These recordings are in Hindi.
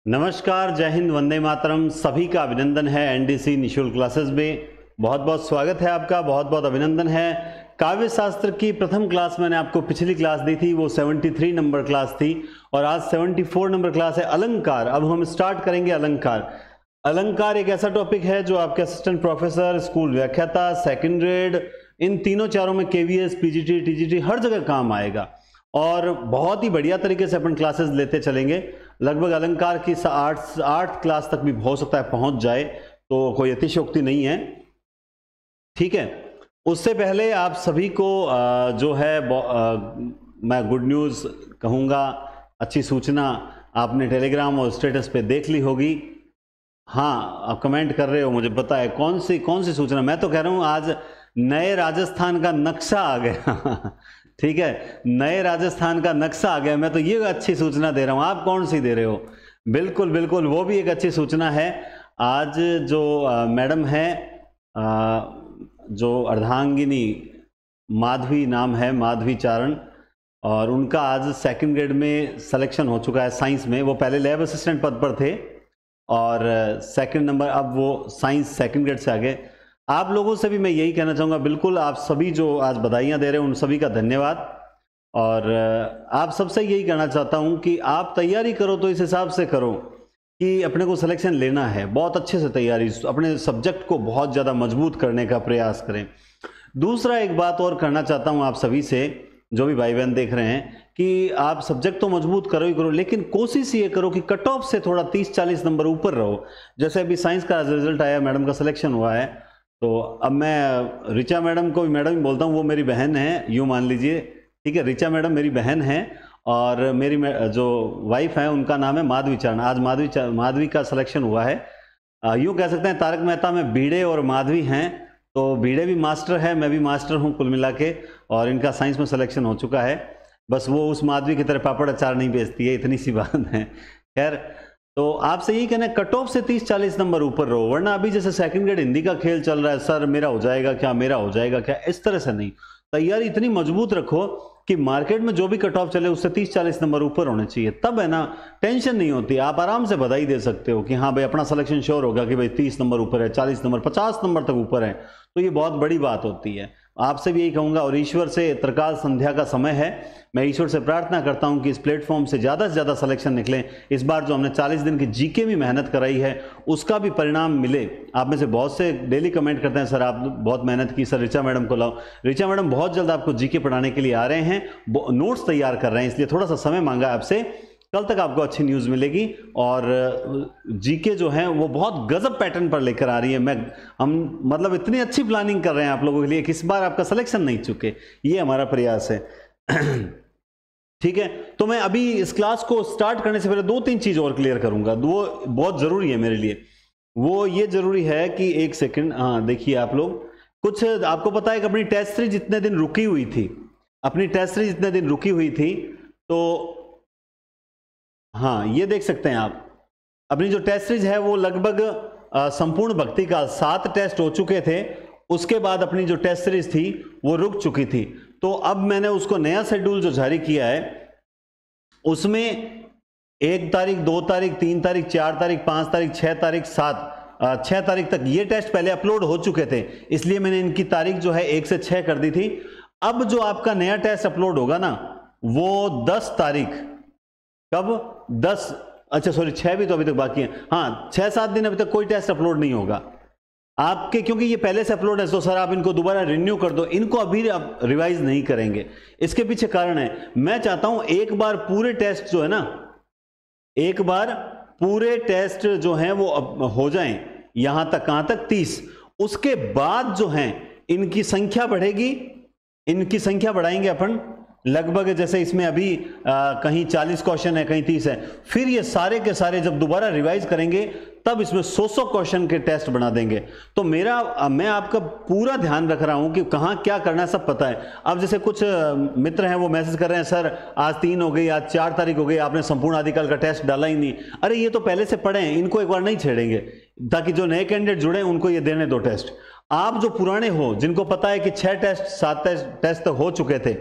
नमस्कार, जय हिंद, वंदे मातरम। सभी का अभिनंदन है एनडीसी निशुल्क क्लासेस में। बहुत बहुत स्वागत है आपका, बहुत बहुत अभिनंदन है। काव्य शास्त्र की प्रथम क्लास मैंने आपको पिछली क्लास दी थी, वो 73 नंबर क्लास थी और आज 74 नंबर क्लास है अलंकार। अब हम स्टार्ट करेंगे अलंकार। अलंकार एक ऐसा टॉपिक है जो आपके असिस्टेंट प्रोफेसर, स्कूल व्याख्याता, सेकंड ग्रेड, इन तीनों चारों में केवीएस, पीजीटी, टीजीटी हर जगह काम आएगा और बहुत ही बढ़िया तरीके से अपन क्लासेस लेते चलेंगे। लगभग अलंकार की 8 क्लास तक भी हो सकता है पहुंच जाए, तो कोई अतिशयोक्ति नहीं है, ठीक है। उससे पहले आप सभी को जो है मैं गुड न्यूज़ कहूँगा, अच्छी सूचना आपने टेलीग्राम और स्टेटस पे देख ली होगी। हाँ, आप कमेंट कर रहे हो, मुझे पता है कौन सी सूचना। मैं तो कह रहा हूँ आज नए राजस्थान का नक्शा आ गया ठीक है, नए राजस्थान का नक्शा आ गया। मैं तो ये अच्छी सूचना दे रहा हूँ, आप कौन सी दे रहे हो? बिल्कुल बिल्कुल, वो भी एक अच्छी सूचना है। आज जो मैडम है, जो अर्धांगिनी माधवी नाम है, माधवी चारण, और उनका आज सेकंड ग्रेड में सिलेक्शन हो चुका है साइंस में। वो पहले लैब असिस्टेंट पद पर थे और सेकंड नंबर, अब वो साइंस सेकंड ग्रेड से आ गए। आप लोगों से भी मैं यही कहना चाहूँगा, बिल्कुल आप सभी जो आज बधाइयाँ दे रहे हैं उन सभी का धन्यवाद। और आप सबसे यही कहना चाहता हूँ कि आप तैयारी करो तो इस हिसाब से करो कि अपने को सिलेक्शन लेना है, बहुत अच्छे से तैयारी, अपने सब्जेक्ट को बहुत ज़्यादा मजबूत करने का प्रयास करें। दूसरा एक बात और करना चाहता हूँ आप सभी से, जो भी भाई बहन देख रहे हैं, कि आप सब्जेक्ट तो मजबूत करो ही करो, लेकिन कोशिश ये करो कि कट ऑफ से थोड़ा 30-40 नंबर ऊपर रहो। जैसे अभी साइंस का रिजल्ट आया, मैडम का सिलेक्शन हुआ है, तो अब मैं ऋचा मैडम को भी मैडम ही बोलता हूँ, वो मेरी बहन है, यूँ मान लीजिए, ठीक है। ऋचा मैडम मेरी बहन है और मेरी जो वाइफ है उनका नाम है माधवी चारण। आज माधवी का सिलेक्शन हुआ है। यूँ कह सकते हैं तारक मेहता में भिड़े और माधवी हैं, तो भिड़े भी मास्टर है, मैं भी मास्टर हूँ कुल मिला के, और इनका साइंस में सिलेक्शन हो चुका है। बस वो उस माधवी की तरह पापड़ अचार नहीं बेचती है, इतनी सी बात है। खैर, तो आपसे यही कहना है, कट ऑफ से 30-40 नंबर ऊपर रहो, वरना अभी जैसे सेकंड ग्रेड हिंदी का खेल चल रहा है, सर मेरा हो जाएगा क्या, मेरा हो जाएगा क्या, इस तरह से नहीं। तैयारी इतनी मजबूत रखो कि मार्केट में जो भी कट ऑफ चले उससे 30-40 नंबर ऊपर होने चाहिए, तब है ना टेंशन नहीं होती। आप आराम से बधाई दे सकते हो कि हाँ भाई अपना सिलेक्शन श्योर होगा कि भाई 30 नंबर ऊपर है, 40 नंबर, 50 नंबर तक ऊपर है, तो ये बहुत बड़ी बात होती है। आपसे भी यही कहूँगा, और ईश्वर से त्रिकाल संध्या का समय है, मैं ईश्वर से प्रार्थना करता हूं कि इस प्लेटफॉर्म से ज़्यादा सिलेक्शन निकलें। इस बार जो हमने 40 दिन की जीके में मेहनत कराई है उसका भी परिणाम मिले। आप में से बहुत से डेली कमेंट करते हैं, सर आप बहुत मेहनत की, सर ऋचा मैडम को लाओ। ऋचा मैडम बहुत जल्द आपको जीके पढ़ाने के लिए आ रहे हैं, नोट्स तैयार कर रहे हैं, इसलिए थोड़ा सा समय मांगा आपसे। कल तक आपको अच्छी न्यूज़ मिलेगी और जीके जो है वो बहुत गजब पैटर्न पर लेकर आ रही है। हम मतलब इतनी अच्छी प्लानिंग कर रहे हैं आप लोगों के लिए कि इस बार आपका सिलेक्शन नहीं चुके, ये हमारा प्रयास है ठीक है। तो मैं अभी इस क्लास को स्टार्ट करने से पहले 2-3 चीज और क्लियर करूंगा, वो बहुत जरूरी है मेरे लिए। वो ये जरूरी है कि एक सेकंड, हाँ देखिए आप लोग, कुछ आपको पता है कि अपनी टेस्ट सीरीज जितने दिन रुकी हुई थी, अपनी टेस्ट सीरीज जितने दिन रुकी हुई थी, तो हाँ ये देख सकते हैं आप, अपनी जो टेस्ट सीरीज है वो लगभग संपूर्ण भक्ति का 7 टेस्ट हो चुके थे। उसके बाद अपनी जो टेस्ट सीरीज थी वो रुक चुकी थी, तो अब मैंने उसको नया शेड्यूल जो जारी किया है उसमें 1 तारीख, 2 तारीख, 3 तारीख, 4 तारीख, 5 तारीख, 6 तारीख, 6 तारीख तक ये टेस्ट पहले अपलोड हो चुके थे, इसलिए मैंने इनकी तारीख जो है 1 से 6 कर दी थी। अब जो आपका नया टेस्ट अपलोड होगा ना वो 10 तारीख, कब 10, अच्छा सॉरी 6 भी तो अभी तक बाकी है, हाँ 6-7 दिन अभी तक कोई टेस्ट अपलोड नहीं होगा आपके, क्योंकि ये पहले से अपलोड है। तो सर आप इनको दोबारा रिन्यू कर दो, इनको अभी आप रिवाइज नहीं करेंगे। इसके पीछे कारण है, मैं चाहता हूं एक बार पूरे टेस्ट जो है ना, एक बार पूरे टेस्ट जो हैं वो हो जाएं, यहां तक कहां तक 30, उसके बाद जो हैं इनकी संख्या बढ़ेगी, इनकी संख्या बढ़ाएंगे अपन लगभग, जैसे इसमें अभी कहीं 40 क्वेश्चन है, कहीं 30 है, फिर ये सारे के सारे जब दोबारा रिवाइज करेंगे तब इसमें 100 क्वेश्चन के टेस्ट बना देंगे। तो मैं आपका पूरा ध्यान रख रहा हूं कि कहां क्या करना है, सब पता है। अब जैसे कुछ मित्र हैं वो मैसेज कर रहे हैं, सर आज 3 हो गई, आज 4 तारीख हो गई, आपने संपूर्ण आदिकाल का टेस्ट डाला ही नहीं। अरे ये तो पहले से पढ़े हैं, इनको एक बार नहीं छेड़ेंगे, ताकि जो नए कैंडिडेट जुड़े उनको ये देने दो टेस्ट। आप जो पुराने हो, जिनको पता है कि 6 टेस्ट 7 टेस्ट तक हो चुके थे,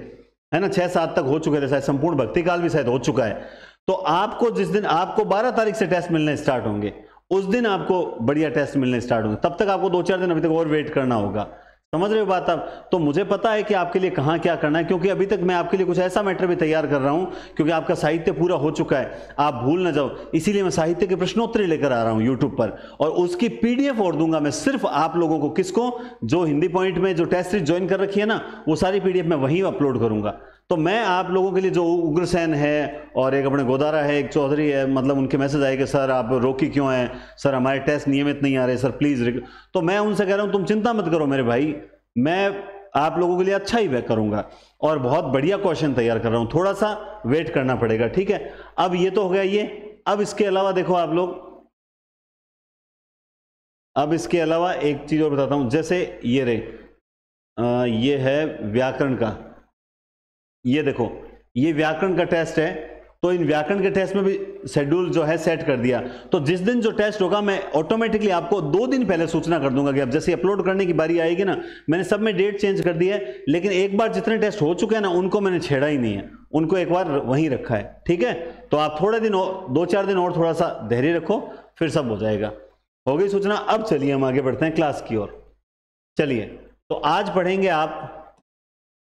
है ना, 6-7 तक हो चुके थे, शायद संपूर्ण भक्ति काल भी शायद हो चुका है, तो आपको जिस दिन आपको 12 तारीख से टेस्ट मिलने स्टार्ट होंगे, उस दिन आपको बढ़िया टेस्ट मिलने स्टार्ट होंगे। तब तक आपको 2-4 दिन अभी तक और वेट करना होगा। समझ रहे हो बात आप? तो मुझे पता है कि आपके लिए कहाँ क्या करना है, क्योंकि अभी तक मैं आपके लिए कुछ ऐसा मैटर भी तैयार कर रहा हूं, क्योंकि आपका साहित्य पूरा हो चुका है, आप भूल ना जाओ। इसीलिए मैं साहित्य के प्रश्नोत्तरी लेकर आ रहा हूं यूट्यूब पर, और उसकी पीडीएफ और दूंगा मैं सिर्फ आप लोगों को। किसको? जो हिंदी पॉइंट में जो टेस्ट सीरीज ज्वाइन कर रखी है ना, वो सारी पीडीएफ मैं वहीं अपलोड करूंगा। तो मैं आप लोगों के लिए, जो उग्रसेन है और एक अपने गोदारा है, एक चौधरी है, मतलब उनके मैसेज आए कि सर आप रोकी क्यों हैं, सर हमारे टेस्ट नियमित नहीं आ रहे, सर प्लीज। तो मैं उनसे कह रहा हूं तुम चिंता मत करो मेरे भाई, मैं आप लोगों के लिए अच्छा ही करूंगा और बहुत बढ़िया क्वेश्चन तैयार कर रहा हूं। थोड़ा सा वेट करना पड़ेगा, ठीक है। अब ये तो हो गया ये। अब इसके अलावा देखो आप लोग, अब इसके अलावा एक चीज और बताता हूं। जैसे ये ये है व्याकरण का, ये देखो ये व्याकरण का टेस्ट है। तो इन व्याकरण के टेस्ट में भी शेड्यूल जो है सेट कर दिया। तो जिस दिन जो टेस्ट होगा मैं ऑटोमेटिकली आपको 2 दिन पहले सूचना कर दूंगा कि अब जैसे अपलोड करने की बारी आएगी ना, मैंने सब में डेट चेंज कर दी है, लेकिन एक बार जितने टेस्ट हो चुके हैं ना उनको मैंने छेड़ा ही नहीं है, उनको एक बार वहीं रखा है, ठीक है। तो आप थोड़े दिन 2-4 दिन और थोड़ा सा धैर्य रखो, फिर सब हो जाएगा। हो गई सूचना। अब चलिए हम आगे बढ़ते हैं क्लास की ओर। चलिए, तो आज पढ़ेंगे आप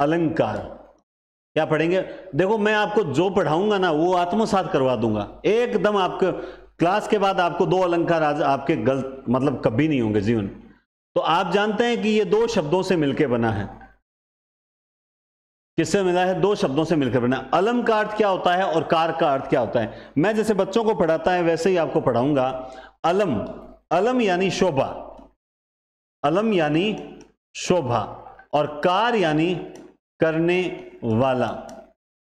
अलंकार। क्या पढ़ेंगे? देखो मैं आपको जो पढ़ाऊंगा ना वो आत्मसात करवा दूंगा एकदम। आपके क्लास के बाद आपको 2 अलंकार आज आपके गलत मतलब कभी नहीं होंगे जीवन। तो आप जानते हैं कि ये 2 शब्दों से मिलकर बना है। किससे मिला है? 2 शब्दों से मिलकर बना। अलम का अर्थ क्या होता है और कार का अर्थ क्या होता है? मैं जैसे बच्चों को पढ़ाता है वैसे ही आपको पढ़ाऊंगा। अलम, अलम यानी शोभा, अलम यानी शोभा, और कार यानी करने वाला,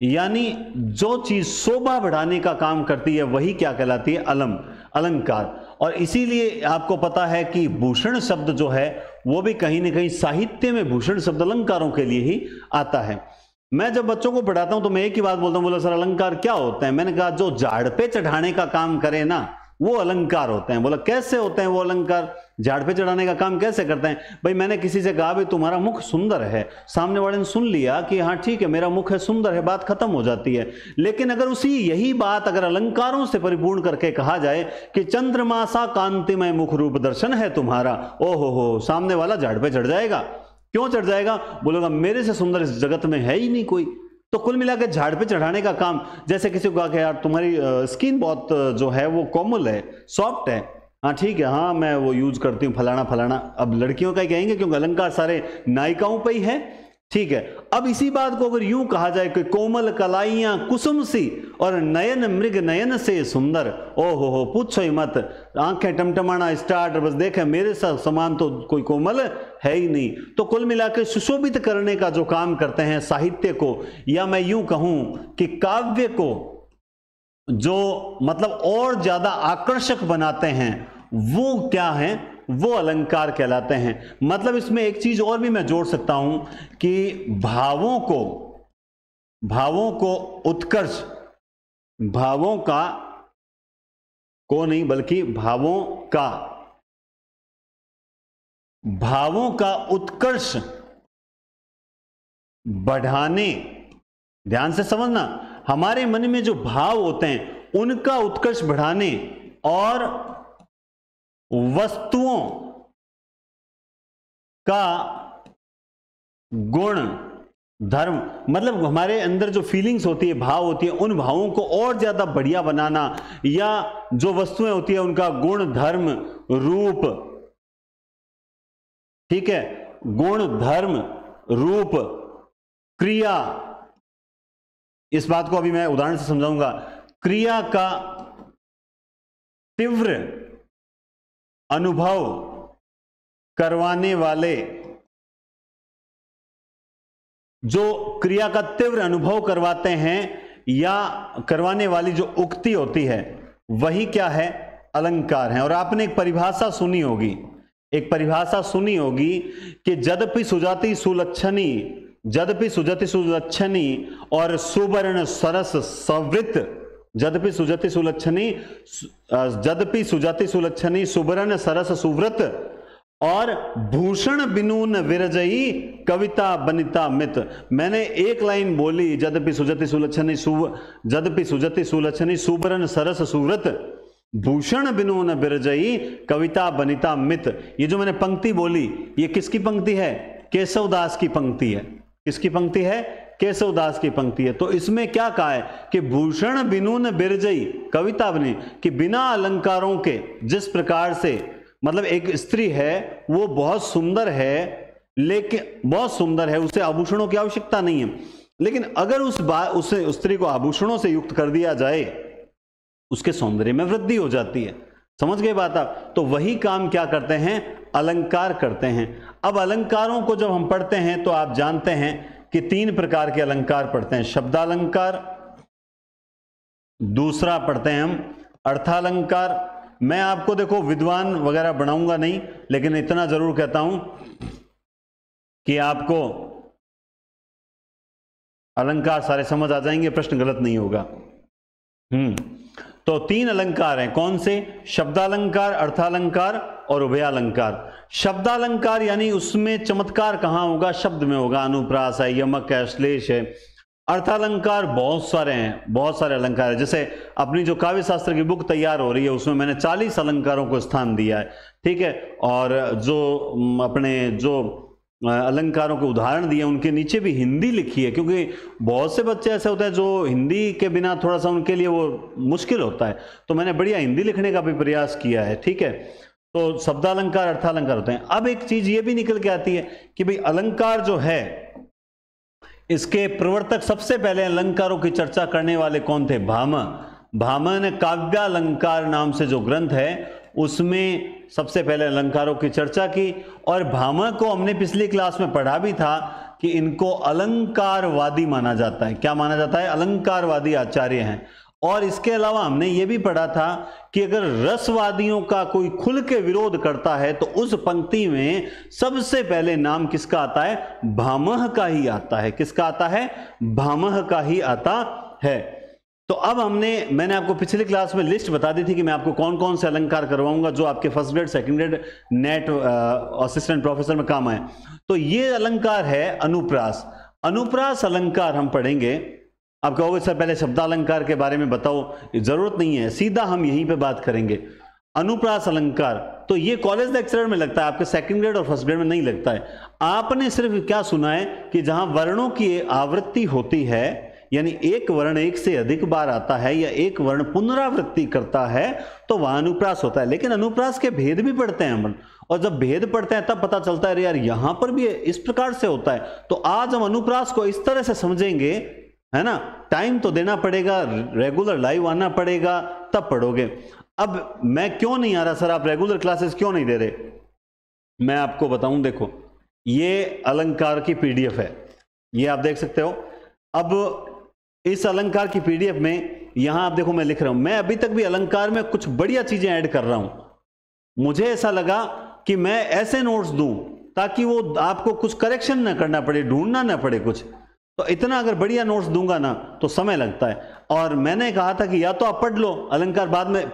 यानी जो चीज शोभा बढ़ाने का काम करती है वही क्या कहलाती है? अलम, अलंकार। और इसीलिए आपको पता है कि भूषण शब्द जो है वो भी कहीं ना कहीं साहित्य में भूषण शब्द अलंकारों के लिए ही आता है। मैं जब बच्चों को पढ़ाता हूं तो मैं एक ही बात बोलता हूं, बोला सर अलंकार क्या होते हैं? मैंने कहा जो झाड़ पे चढ़ाने का काम करे ना वो अलंकार होते हैं। बोला कैसे होते हैं वो अलंकार? झाड़ पे चढ़ाने का काम कैसे करते हैं? भाई मैंने किसी से कहा भाई तुम्हारा मुख सुंदर है, सामने वाले ने सुन लिया कि हाँ ठीक है मेरा मुख है, सुंदर है, बात खत्म हो जाती है। लेकिन अगर उसी यही बात अगर अलंकारों से परिपूर्ण करके कहा जाए कि चंद्रमा सा कांतिमय मुख रूप दर्शन है तुम्हारा, ओहो हो, सामने वाला झाड़ पे चढ़ जाएगा। क्यों चढ़ जाएगा? बोलेगा मेरे से सुंदर इस जगत में है ही नहीं कोई। तो कुल मिलाकर झाड़ पे चढ़ाने का काम, जैसे किसी को कहा कि यार तुम्हारी स्किन बहुत जो है वो कोमल है, सॉफ्ट है, हाँ ठीक है, हाँ मैं वो यूज करती हूँ फलाना फलाना। अब लड़कियों का कहेंगे क्योंकि अलंकार सारे नायिकाओं पे ही है, ठीक है। अब इसी बात को अगर यूं कहा जाए कि कोमल कलाइयां कुसुम सी और नयन मृग नयन से सुंदर, ओहो हो पूछो ही मत, आंखें टमटमाना स्टार्ट, बस देखे मेरे समान तो कोई कोमल है ही नहीं। तो कुल मिलाकर सुशोभित करने का जो काम करते हैं साहित्य को, या मैं यूं कहूं कि काव्य को जो मतलब और ज्यादा आकर्षक बनाते हैं वो क्या है? वो अलंकार कहलाते हैं। मतलब इसमें एक चीज और भी मैं जोड़ सकता हूं कि भावों को उत्कर्ष, भावों का को नहीं बल्कि भावों का उत्कर्ष बढ़ाने, ध्यान से समझना, हमारे मन में जो भाव होते हैं उनका उत्कर्ष बढ़ाने और वस्तुओं का गुण धर्म, मतलब हमारे अंदर जो फीलिंग्स होती है, भाव होती है, उन भावों को और ज्यादा बढ़िया बनाना, या जो वस्तुएं होती है उनका गुण धर्म रूप, ठीक है, गुण धर्म रूप क्रिया। इस बात को अभी मैं उदाहरण से समझाऊंगा। क्रिया का तीव्र अनुभव करवाने वाले, जो क्रिया का तीव्र अनुभव करवाते हैं या करवाने वाली जो उक्ति होती है वही क्या है? अलंकार है। और आपने एक परिभाषा सुनी होगी, कि जदपि सुजाति सुलक्षणी, जदपि सुजति सुलक्षणी और सुवर्ण सरस सवृत, जदपि सुजति सुलक्षणी, जदपि सुजाति सुलक्षणी सुवर्ण सरस सुव्रत और भूषण बिनून विरजई कविता बनिता मित। मैंने एक लाइन बोली, जदपि सुजति सुलक्षणी जदपि सुजति सुलक्षणी सुबरन सरस सूरत भूषण बिनून विरजई कविता बनिता मित। ये जो मैंने पंक्ति बोली, ये किसकी पंक्ति है? केशवदास की पंक्ति है। किसकी पंक्ति है? केशवदास की पंक्ति है। तो इसमें क्या कहा है कि भूषण बिनून बिरजई कविता बनी, कि बिना अलंकारों के जिस प्रकार से, मतलब एक स्त्री है वो बहुत सुंदर है, लेकिन बहुत सुंदर है, उसे आभूषणों की आवश्यकता नहीं है, लेकिन अगर उस स्त्री को आभूषणों से युक्त कर दिया जाए, उसके सौंदर्य में वृद्धि हो जाती है। समझ गए बात आप? तो वही काम क्या करते हैं? अलंकार करते हैं। अब अलंकारों को जब हम पढ़ते हैं तो आप जानते हैं कि 3 प्रकार के अलंकार पढ़ते हैं। शब्दालंकार, दूसरा पढ़ते हैं हम अर्थालंकार। मैं आपको देखो विद्वान वगैरह बनाऊंगा नहीं, लेकिन इतना जरूर कहता हूं कि आपको अलंकार सारे समझ आ जाएंगे, प्रश्न गलत नहीं होगा। तो 3 अलंकार हैं। कौन से? शब्दालंकार, अर्थालंकार और उभयालंकार। शब्दालंकार यानी उसमें चमत्कार कहां होगा? शब्द में होगा। अनुप्रास है, यमक है, श्लेष है। अर्थालंकार बहुत सारे हैं, बहुत सारे अलंकार है। जैसे अपनी जो काव्य शास्त्र की बुक तैयार हो रही है उसमें मैंने 40 अलंकारों को स्थान दिया है, ठीक है। और जो अपने जो अलंकारों के उदाहरण दिए उनके नीचे भी हिंदी लिखी है, क्योंकि बहुत से बच्चे ऐसे होते हैं जो हिंदी के बिना थोड़ा सा उनके लिए वो मुश्किल होता है, तो मैंने बढ़िया हिंदी लिखने का भी प्रयास किया है, ठीक है। तो शब्दालंकार, अर्थालंकार होते हैं। अब एक चीज ये भी निकल के आती है कि भाई अलंकार जो है, इसके प्रवर्तक सबसे पहले अलंकारों की चर्चा करने वाले कौन थे? भामा। भामा ने काव्यालंकार नाम से जो ग्रंथ है उसमें सबसे पहले अलंकारों की चर्चा की। और भामा को हमने पिछली क्लास में पढ़ा भी था कि इनको अलंकारवादी माना जाता है। क्या माना जाता है? अलंकारवादी आचार्य हैं। और इसके अलावा हमने ये भी पढ़ा था कि अगर रसवादियों का कोई खुल के विरोध करता है तो उस पंक्ति में सबसे पहले नाम किसका आता है? भामह का ही आता है। किसका आता है? भामह का ही आता है। तो अब मैंने आपको पिछली क्लास में लिस्ट बता दी थी कि मैं आपको कौन कौन से अलंकार करवाऊंगा जो आपके first grade, second grade, net assistant professor में काम आए। तो ये अलंकार है अनुप्रास। अनुप्रास अलंकार हम पढ़ेंगे। आप कहोगे सर पहले शब्दालंकार के बारे में बताओ, जरूरत नहीं है, सीधा हम यहीं पे बात करेंगे। अनुप्रास अलंकार तो ये कॉलेज लेक्चरर में लगता है, आपके सेकंड ग्रेड और फर्स्ट ग्रेड में नहीं लगता है। आपने सिर्फ क्या सुना है कि जहां वर्णों की आवृत्ति होती है, यानी एक वर्ण एक से अधिक बार आता है या एक वर्ण पुनरावृत्ति करता है, तो वह अनुप्रास होता है। लेकिन अनुप्रास के भेद भी पढ़ते हैं हम, और जब भेद पढ़ते हैं तब पता चलता है यार यहां पर भी इस प्रकार से होता है। तो आज हम अनुप्रास को इस तरह से समझेंगे, है ना। टाइम तो देना पड़ेगा, रेगुलर लाइव आना पड़ेगा, तब पढ़ोगे। अब मैं क्यों नहीं आ रहा सर, आप रेगुलर क्लासेस क्यों नहीं दे रहे? मैं आपको बताऊं, देखो ये अलंकार की पीडीएफ है, ये आप देख सकते हो। अब इस अलंकार की पीडीएफ में यहां आप देखो मैं लिख रहा हूं, मैं अभी तक भी अलंकार में कुछ बढ़िया चीजें ऐड कर रहा हूं। मुझे ऐसा लगा कि मैं ऐसे नोट्स दूं ताकि वो आपको कुछ करेक्शन ना करना पड़े, ढूंढना ना पड़े कुछ। तो इतना अगर बढ़िया नोट्स दूंगा ना तो समय लगता है। और मैंने कहा था कि या तो आप पढ़ लो अलंकार, बाद में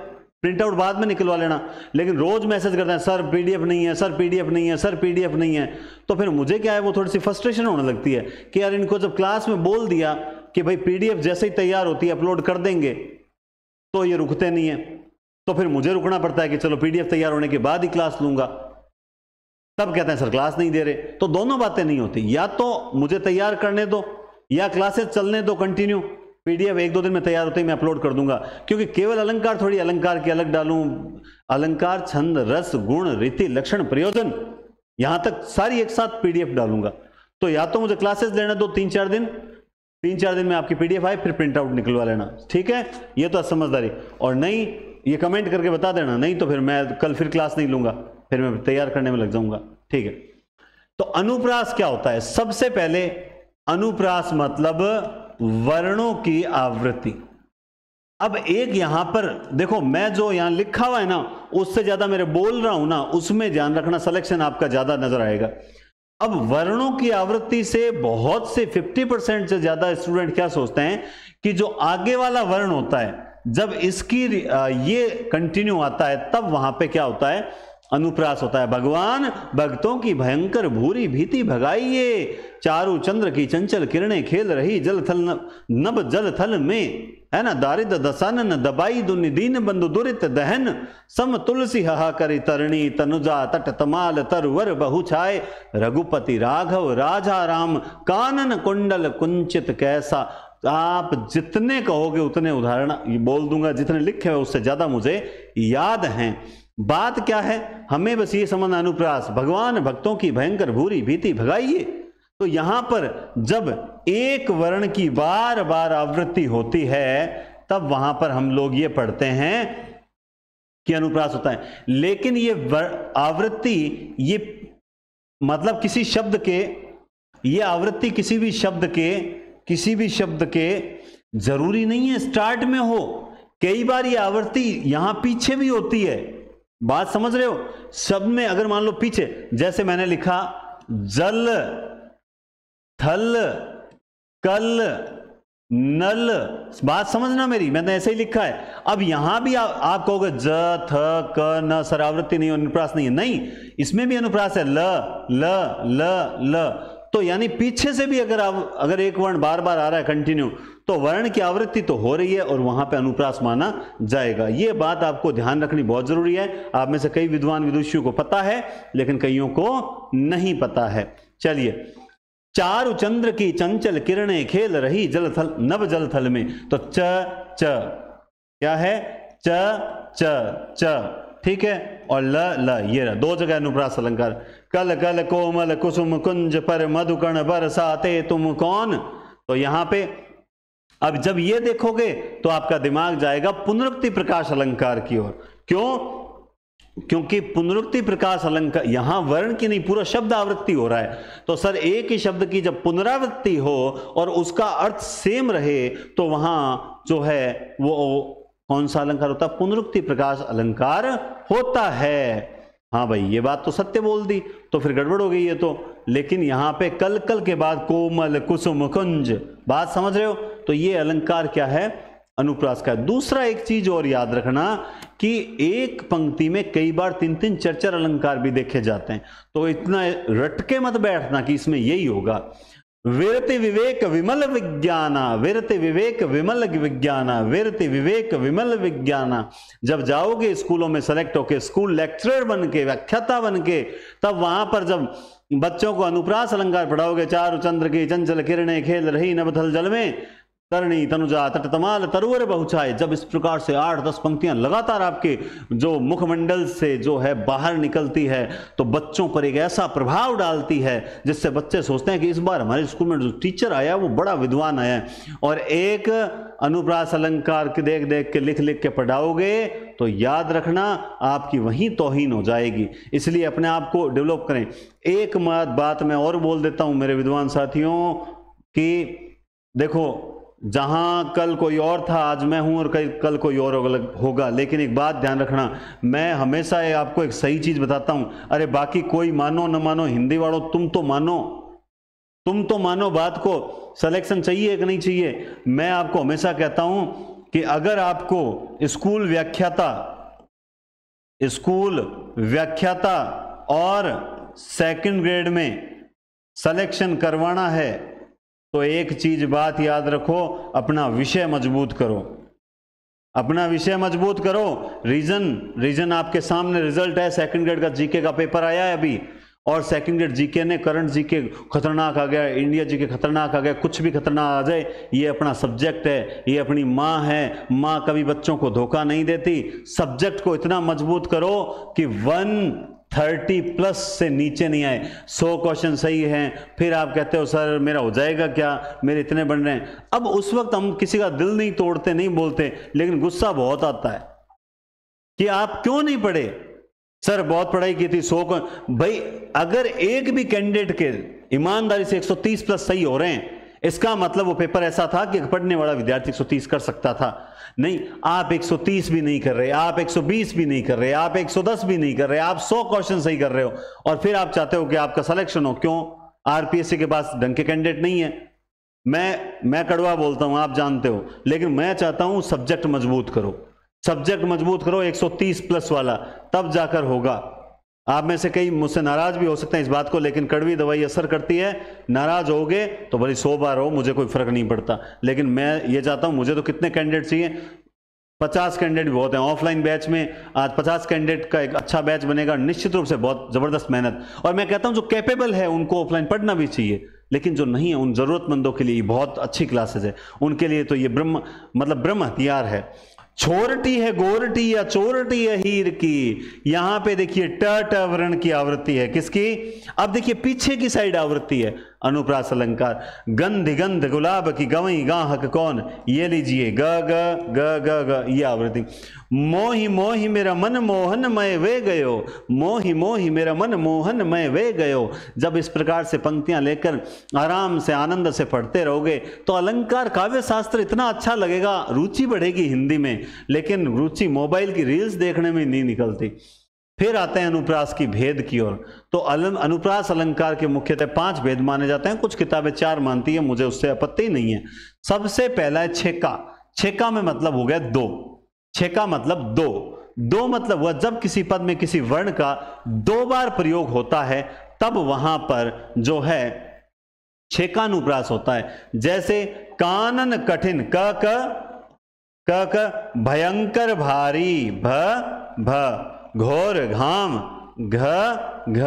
प्रिंट आउट बाद में निकलवा लेना, लेकिन रोज मैसेज करते हैं सर पीडीएफ नहीं है, सर पीडीएफ नहीं है, सर पीडीएफ नहीं है। तो फिर मुझे क्या है, वो थोड़ी सी फ्रस्ट्रेशन होने लगती है कि यार इनको जब क्लास में बोल दिया कि भाई पीडीएफ जैसे ही तैयार होती है अपलोड कर देंगे, तो ये रुकते नहीं है। तो फिर मुझे रुकना पड़ता है कि चलो पीडीएफ तैयार होने के बाद ही क्लास लूंगा, तब कहते हैं सर क्लास नहीं दे रहे। तो दोनों बातें नहीं होती, या तो मुझे तैयार करने दो या क्लासेस चलने दो कंटिन्यू, पीडीएफ 1-2 दिन में तैयार होते ही मैं अपलोड कर दूंगा। क्योंकि केवल अलंकार थोड़ी अलंकार के अलग डालूं, अलंकार, छंद, रस, गुण, रीति, लक्षण, प्रयोजन, यहां तक सारी एक साथ पीडीएफ डालूंगा। तो या तो मुझे क्लासेस लेने दो 3-4 दिन में आपकी पीडीएफ आए, फिर प्रिंट आउट निकलवा लेना, ठीक है। ये तो समझदारी। और नहीं, ये कमेंट करके बता देना, नहीं तो फिर मैं कल फिर क्लास नहीं लूंगा, फिर मैं तैयार करने में लग जाऊंगा, ठीक है। तो अनुप्रास क्या होता है? सबसे पहले अनुप्रास मतलब वर्णों की आवृत्ति। अब एक यहां पर देखो, मैं जो यहां लिखा हुआ है ना उससे ज्यादा मेरे बोल रहा हूं ना, उसमें ध्यान रखना, सिलेक्शन आपका ज्यादा नजर आएगा। अब वर्णों की आवृत्ति से बहुत से 50% से ज्यादा स्टूडेंट क्या सोचते हैं कि जो आगे वाला वर्ण होता है, जब इसकी ये कंटिन्यू आता है तब वहां पे क्या होता है अनुप्रास होता है। भगवान भक्तों की भयंकर भूरी भीति भगाइए, चारु चंद्र की चंचल किरणें खेल रही जल थल नभ जल थल में, है ना। दारिद दसानन दबाई दुनि दीन बंधु दुरित दहन, सम तुलसी हाहाकरि तरणी तनुजा तट तमाल तरवर बहु छाए, रघुपति राघव राजा राम कानन कुंडल कुंचित कैसा। आप जितने कहोगे उतने उदाहरण बोल दूंगा, जितने लिखे हुए उससे ज्यादा मुझे याद हैं। बात क्या है, हमें बस ये समझना, अनुप्रास भगवान भक्तों की भयंकर भूरी भीति भगाइए। तो यहां पर जब एक वर्ण की बार बार आवृत्ति होती है तब वहां पर हम लोग ये पढ़ते हैं कि अनुप्रास होता है। लेकिन ये आवृत्ति, ये मतलब किसी शब्द के, ये आवृत्ति किसी भी शब्द के जरूरी नहीं है स्टार्ट में हो, कई बार ये आवृत्ति यहां पीछे भी होती है। बात समझ रहे हो? शब्द में अगर मान लो पीछे, जैसे मैंने लिखा जल थल कल नल, बात समझना मेरी, मैंने ऐसे ही लिखा है। अब यहां भी आप कहोगे ज थ क न, सर आवृत्ति नहीं, अनुप्रास नहीं है। नहीं, इसमें भी अनुप्रास है, ल ल ल ल। तो यानी पीछे से भी अगर एक वर्ण बार बार आ रहा है कंटिन्यू, तो वर्ण की आवृत्ति तो हो रही है और वहां पे अनुप्रास माना जाएगा। यह बात आपको ध्यान रखनी बहुत जरूरी है। आप में से कई विद्वान विदुषियों को पता है, लेकिन कईयों को नहीं पता है। चलिए, चारु चंद्र की चंचल किरणें खेल रही जल थल नभ जल थल में, तो च च क्या है, च च च, ठीक है। और ल ल, ये रहा, दो जगह अनुप्रास अलंकार। कल कल कोमल कुसुम कुंज पर मधुकण बरसाते तुम कौन। तो यहां पे अब जब ये देखोगे तो आपका दिमाग जाएगा पुनरुक्ति प्रकाश अलंकार की ओर। क्यों? क्योंकि पुनरुक्ति प्रकाश अलंकार, यहां वर्ण की नहीं, पूरा शब्द आवृत्ति हो रहा है। तो सर एक ही शब्द की जब पुनरावृत्ति हो और उसका अर्थ सेम रहे तो वहां जो है वो कौन सा अलंकार होता है? पुनरुक्ति प्रकाश अलंकार होता है। हाँ भाई, ये बात तो सत्य बोल दी, तो फिर गड़बड़ हो गई है तो। लेकिन यहां पे कल कल के बाद कोमल कुसुम कुंज, बात समझ रहे हो? तो ये अलंकार क्या है? अनुप्रास का। दूसरा एक चीज और याद रखना कि एक पंक्ति में कई बार तीन तीन चार चार अलंकार भी देखे जाते हैं, तो इतना रटके मत बैठना कि इसमें यही होगा। विरति विवेक विमल विज्ञाना, विरति विवेक विमल विज्ञाना, विरति विवेक विमल विज्ञाना। जब जाओगे स्कूलों में सेलेक्ट होके, स्कूल लेक्चरर बन के, व्याख्याता बन के, तब वहां पर जब बच्चों को अनुप्रास अलंकार पढ़ाओगे, चारु चंद्र की चंचल किरणें खेल रही नभथल जल में, तरणी तनुजा तट तमाल तरुवर बहुछाए, जब इस प्रकार से 8-10 पंक्तियां लगातार आपके जो मुखमंडल से जो है बाहर निकलती है, तो बच्चों पर एक ऐसा प्रभाव डालती है जिससे बच्चे सोचते हैं कि इस बार हमारे स्कूल में जो टीचर आया वो बड़ा विद्वान आया है। और एक अनुप्रास अलंकार के देख देख के लिख लिख के पढ़ाओगे तो याद रखना आपकी वहीं तौहीन हो जाएगी। इसलिए अपने आप को डेवलप करें। एक बात मैं और बोल देता हूं मेरे विद्वान साथियों कि देखो, जहां कल कोई और था आज मैं हूं और कल कोई और होगा, लेकिन एक बात ध्यान रखना, मैं हमेशा आपको एक सही चीज बताता हूं। अरे बाकी कोई मानो न मानो, हिंदी वालों तुम तो मानो बात को। सिलेक्शन चाहिए कि नहीं चाहिए? मैं आपको हमेशा कहता हूं कि अगर आपको स्कूल व्याख्याता और सेकंड ग्रेड में सिलेक्शन करवाना है तो एक चीज बात याद रखो, अपना विषय मजबूत करो, अपना विषय मजबूत करो। रीजन आपके सामने रिजल्ट है, सेकंड ग्रेड का जीके का पेपर आया है अभी, और सेकंड ग्रेड जीके ने करंट जीके खतरनाक आ गया, इंडिया जीके खतरनाक आ गया, कुछ भी खतरनाक आ जाए, ये अपना सब्जेक्ट है, ये अपनी माँ है। माँ कभी बच्चों को धोखा नहीं देती। सब्जेक्ट को इतना मजबूत करो कि 130+ से नीचे नहीं आए। 100 क्वेश्चन सही हैं, फिर आप कहते हो सर मेरा हो जाएगा क्या, मेरे इतने बन रहे हैं। अब उस वक्त हम किसी का दिल नहीं तोड़ते, नहीं बोलते, लेकिन गुस्सा बहुत आता है कि आप क्यों नहीं पढ़े। सर बहुत पढ़ाई की थी, 100 भाई अगर एक भी कैंडिडेट के ईमानदारी से 130+ सही हो रहे हैं, इसका मतलब वो पेपर ऐसा था कि पढ़ने वाला विद्यार्थी 130 कर सकता था। नहीं, आप 130 भी नहीं कर रहे, आप 120 भी नहीं कर रहे, आप 110 भी नहीं कर रहे, आप 100 क्वेश्चन सही कर रहे हो, और फिर आप चाहते हो कि आपका सिलेक्शन हो। क्यों? आरपीएससी के पास ढंग के कैंडिडेट नहीं है। मैं कड़वा बोलता हूं, आप जानते हो, लेकिन मैं चाहता हूं सब्जेक्ट मजबूत करो, सब्जेक्ट मजबूत करो 130+ वाला, तब जाकर होगा। आप में से कई मुझसे नाराज भी हो सकते हैं इस बात को, लेकिन कड़वी दवाई असर करती है। नाराज होगे तो भले 100 बार हो, मुझे कोई फर्क नहीं पड़ता, लेकिन मैं ये चाहता हूं, मुझे तो कितने कैंडिडेट चाहिए, 50 कैंडिडेट बहुत हैं। ऑफलाइन बैच में आज 50 कैंडिडेट का एक अच्छा बैच बनेगा, निश्चित रूप से बहुत जबरदस्त मेहनत। और मैं कहता हूं जो कैपेबल है उनको ऑफलाइन पढ़ना भी चाहिए, लेकिन जो नहीं है उन जरूरतमंदों के लिए बहुत अच्छी क्लासेस है, उनके लिए तो ये ब्रह्म हथियार है। छोरटी है गोरटी या चोरटी है हीर की। यहां पे देखिए ट वर्ण की आवृत्ति है, किसकी? अब देखिए पीछे की साइड आवृत्ति है अनुप्रास अलंकार। गंध गंध गुलाब की गवई गाहक कौन, ये लीजिए ग ग ग ग ग, ये आवृत्ति। मोहि मोहि मेरा मन मोहनमय वे गयो, मोहि मोहि मेरा मन मोहनमय वे गयो। जब इस प्रकार से पंक्तियां लेकर आराम से आनंद से पढ़ते रहोगे तो अलंकार काव्य शास्त्र इतना अच्छा लगेगा, रुचि बढ़ेगी हिंदी में, लेकिन रुचि मोबाइल की रील्स देखने में नहीं निकलती। फिर आते हैं अनुप्रास की भेद की ओर। तो अनुप्रास अलंकार के मुख्यतः 5 भेद माने जाते हैं, कुछ किताबें 4 मानती है, मुझे उससे आपत्ति नहीं है। सबसे पहला है छेका। छेका में मतलब हो गया 2। छेका मतलब 2। 2 मतलब वह जब किसी पद में किसी वर्ण का 2 बार प्रयोग होता है तब वहां पर जो है छेकानुप्रास होता है। जैसे कानन कठिन क क भयंकर भारी भ भ, घोर घाम घ घ,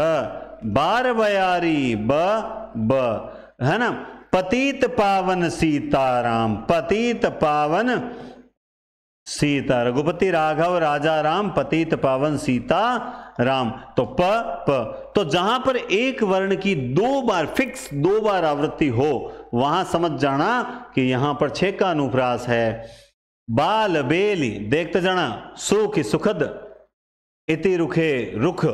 बार बयारी ब ब, है ना। पतित पावन सीताराम, पतित पावन सीता, रघुपति राघव राजा राम, पतित पावन सीता राम। तो प प, तो जहां पर एक वर्ण की 2 बार फिक्स 2 बार आवृत्ति हो वहां समझ जाना कि यहां पर छेका अनुप्रास है। बाल बेली देखते जाना, सुख सुखद इति रुखे रुख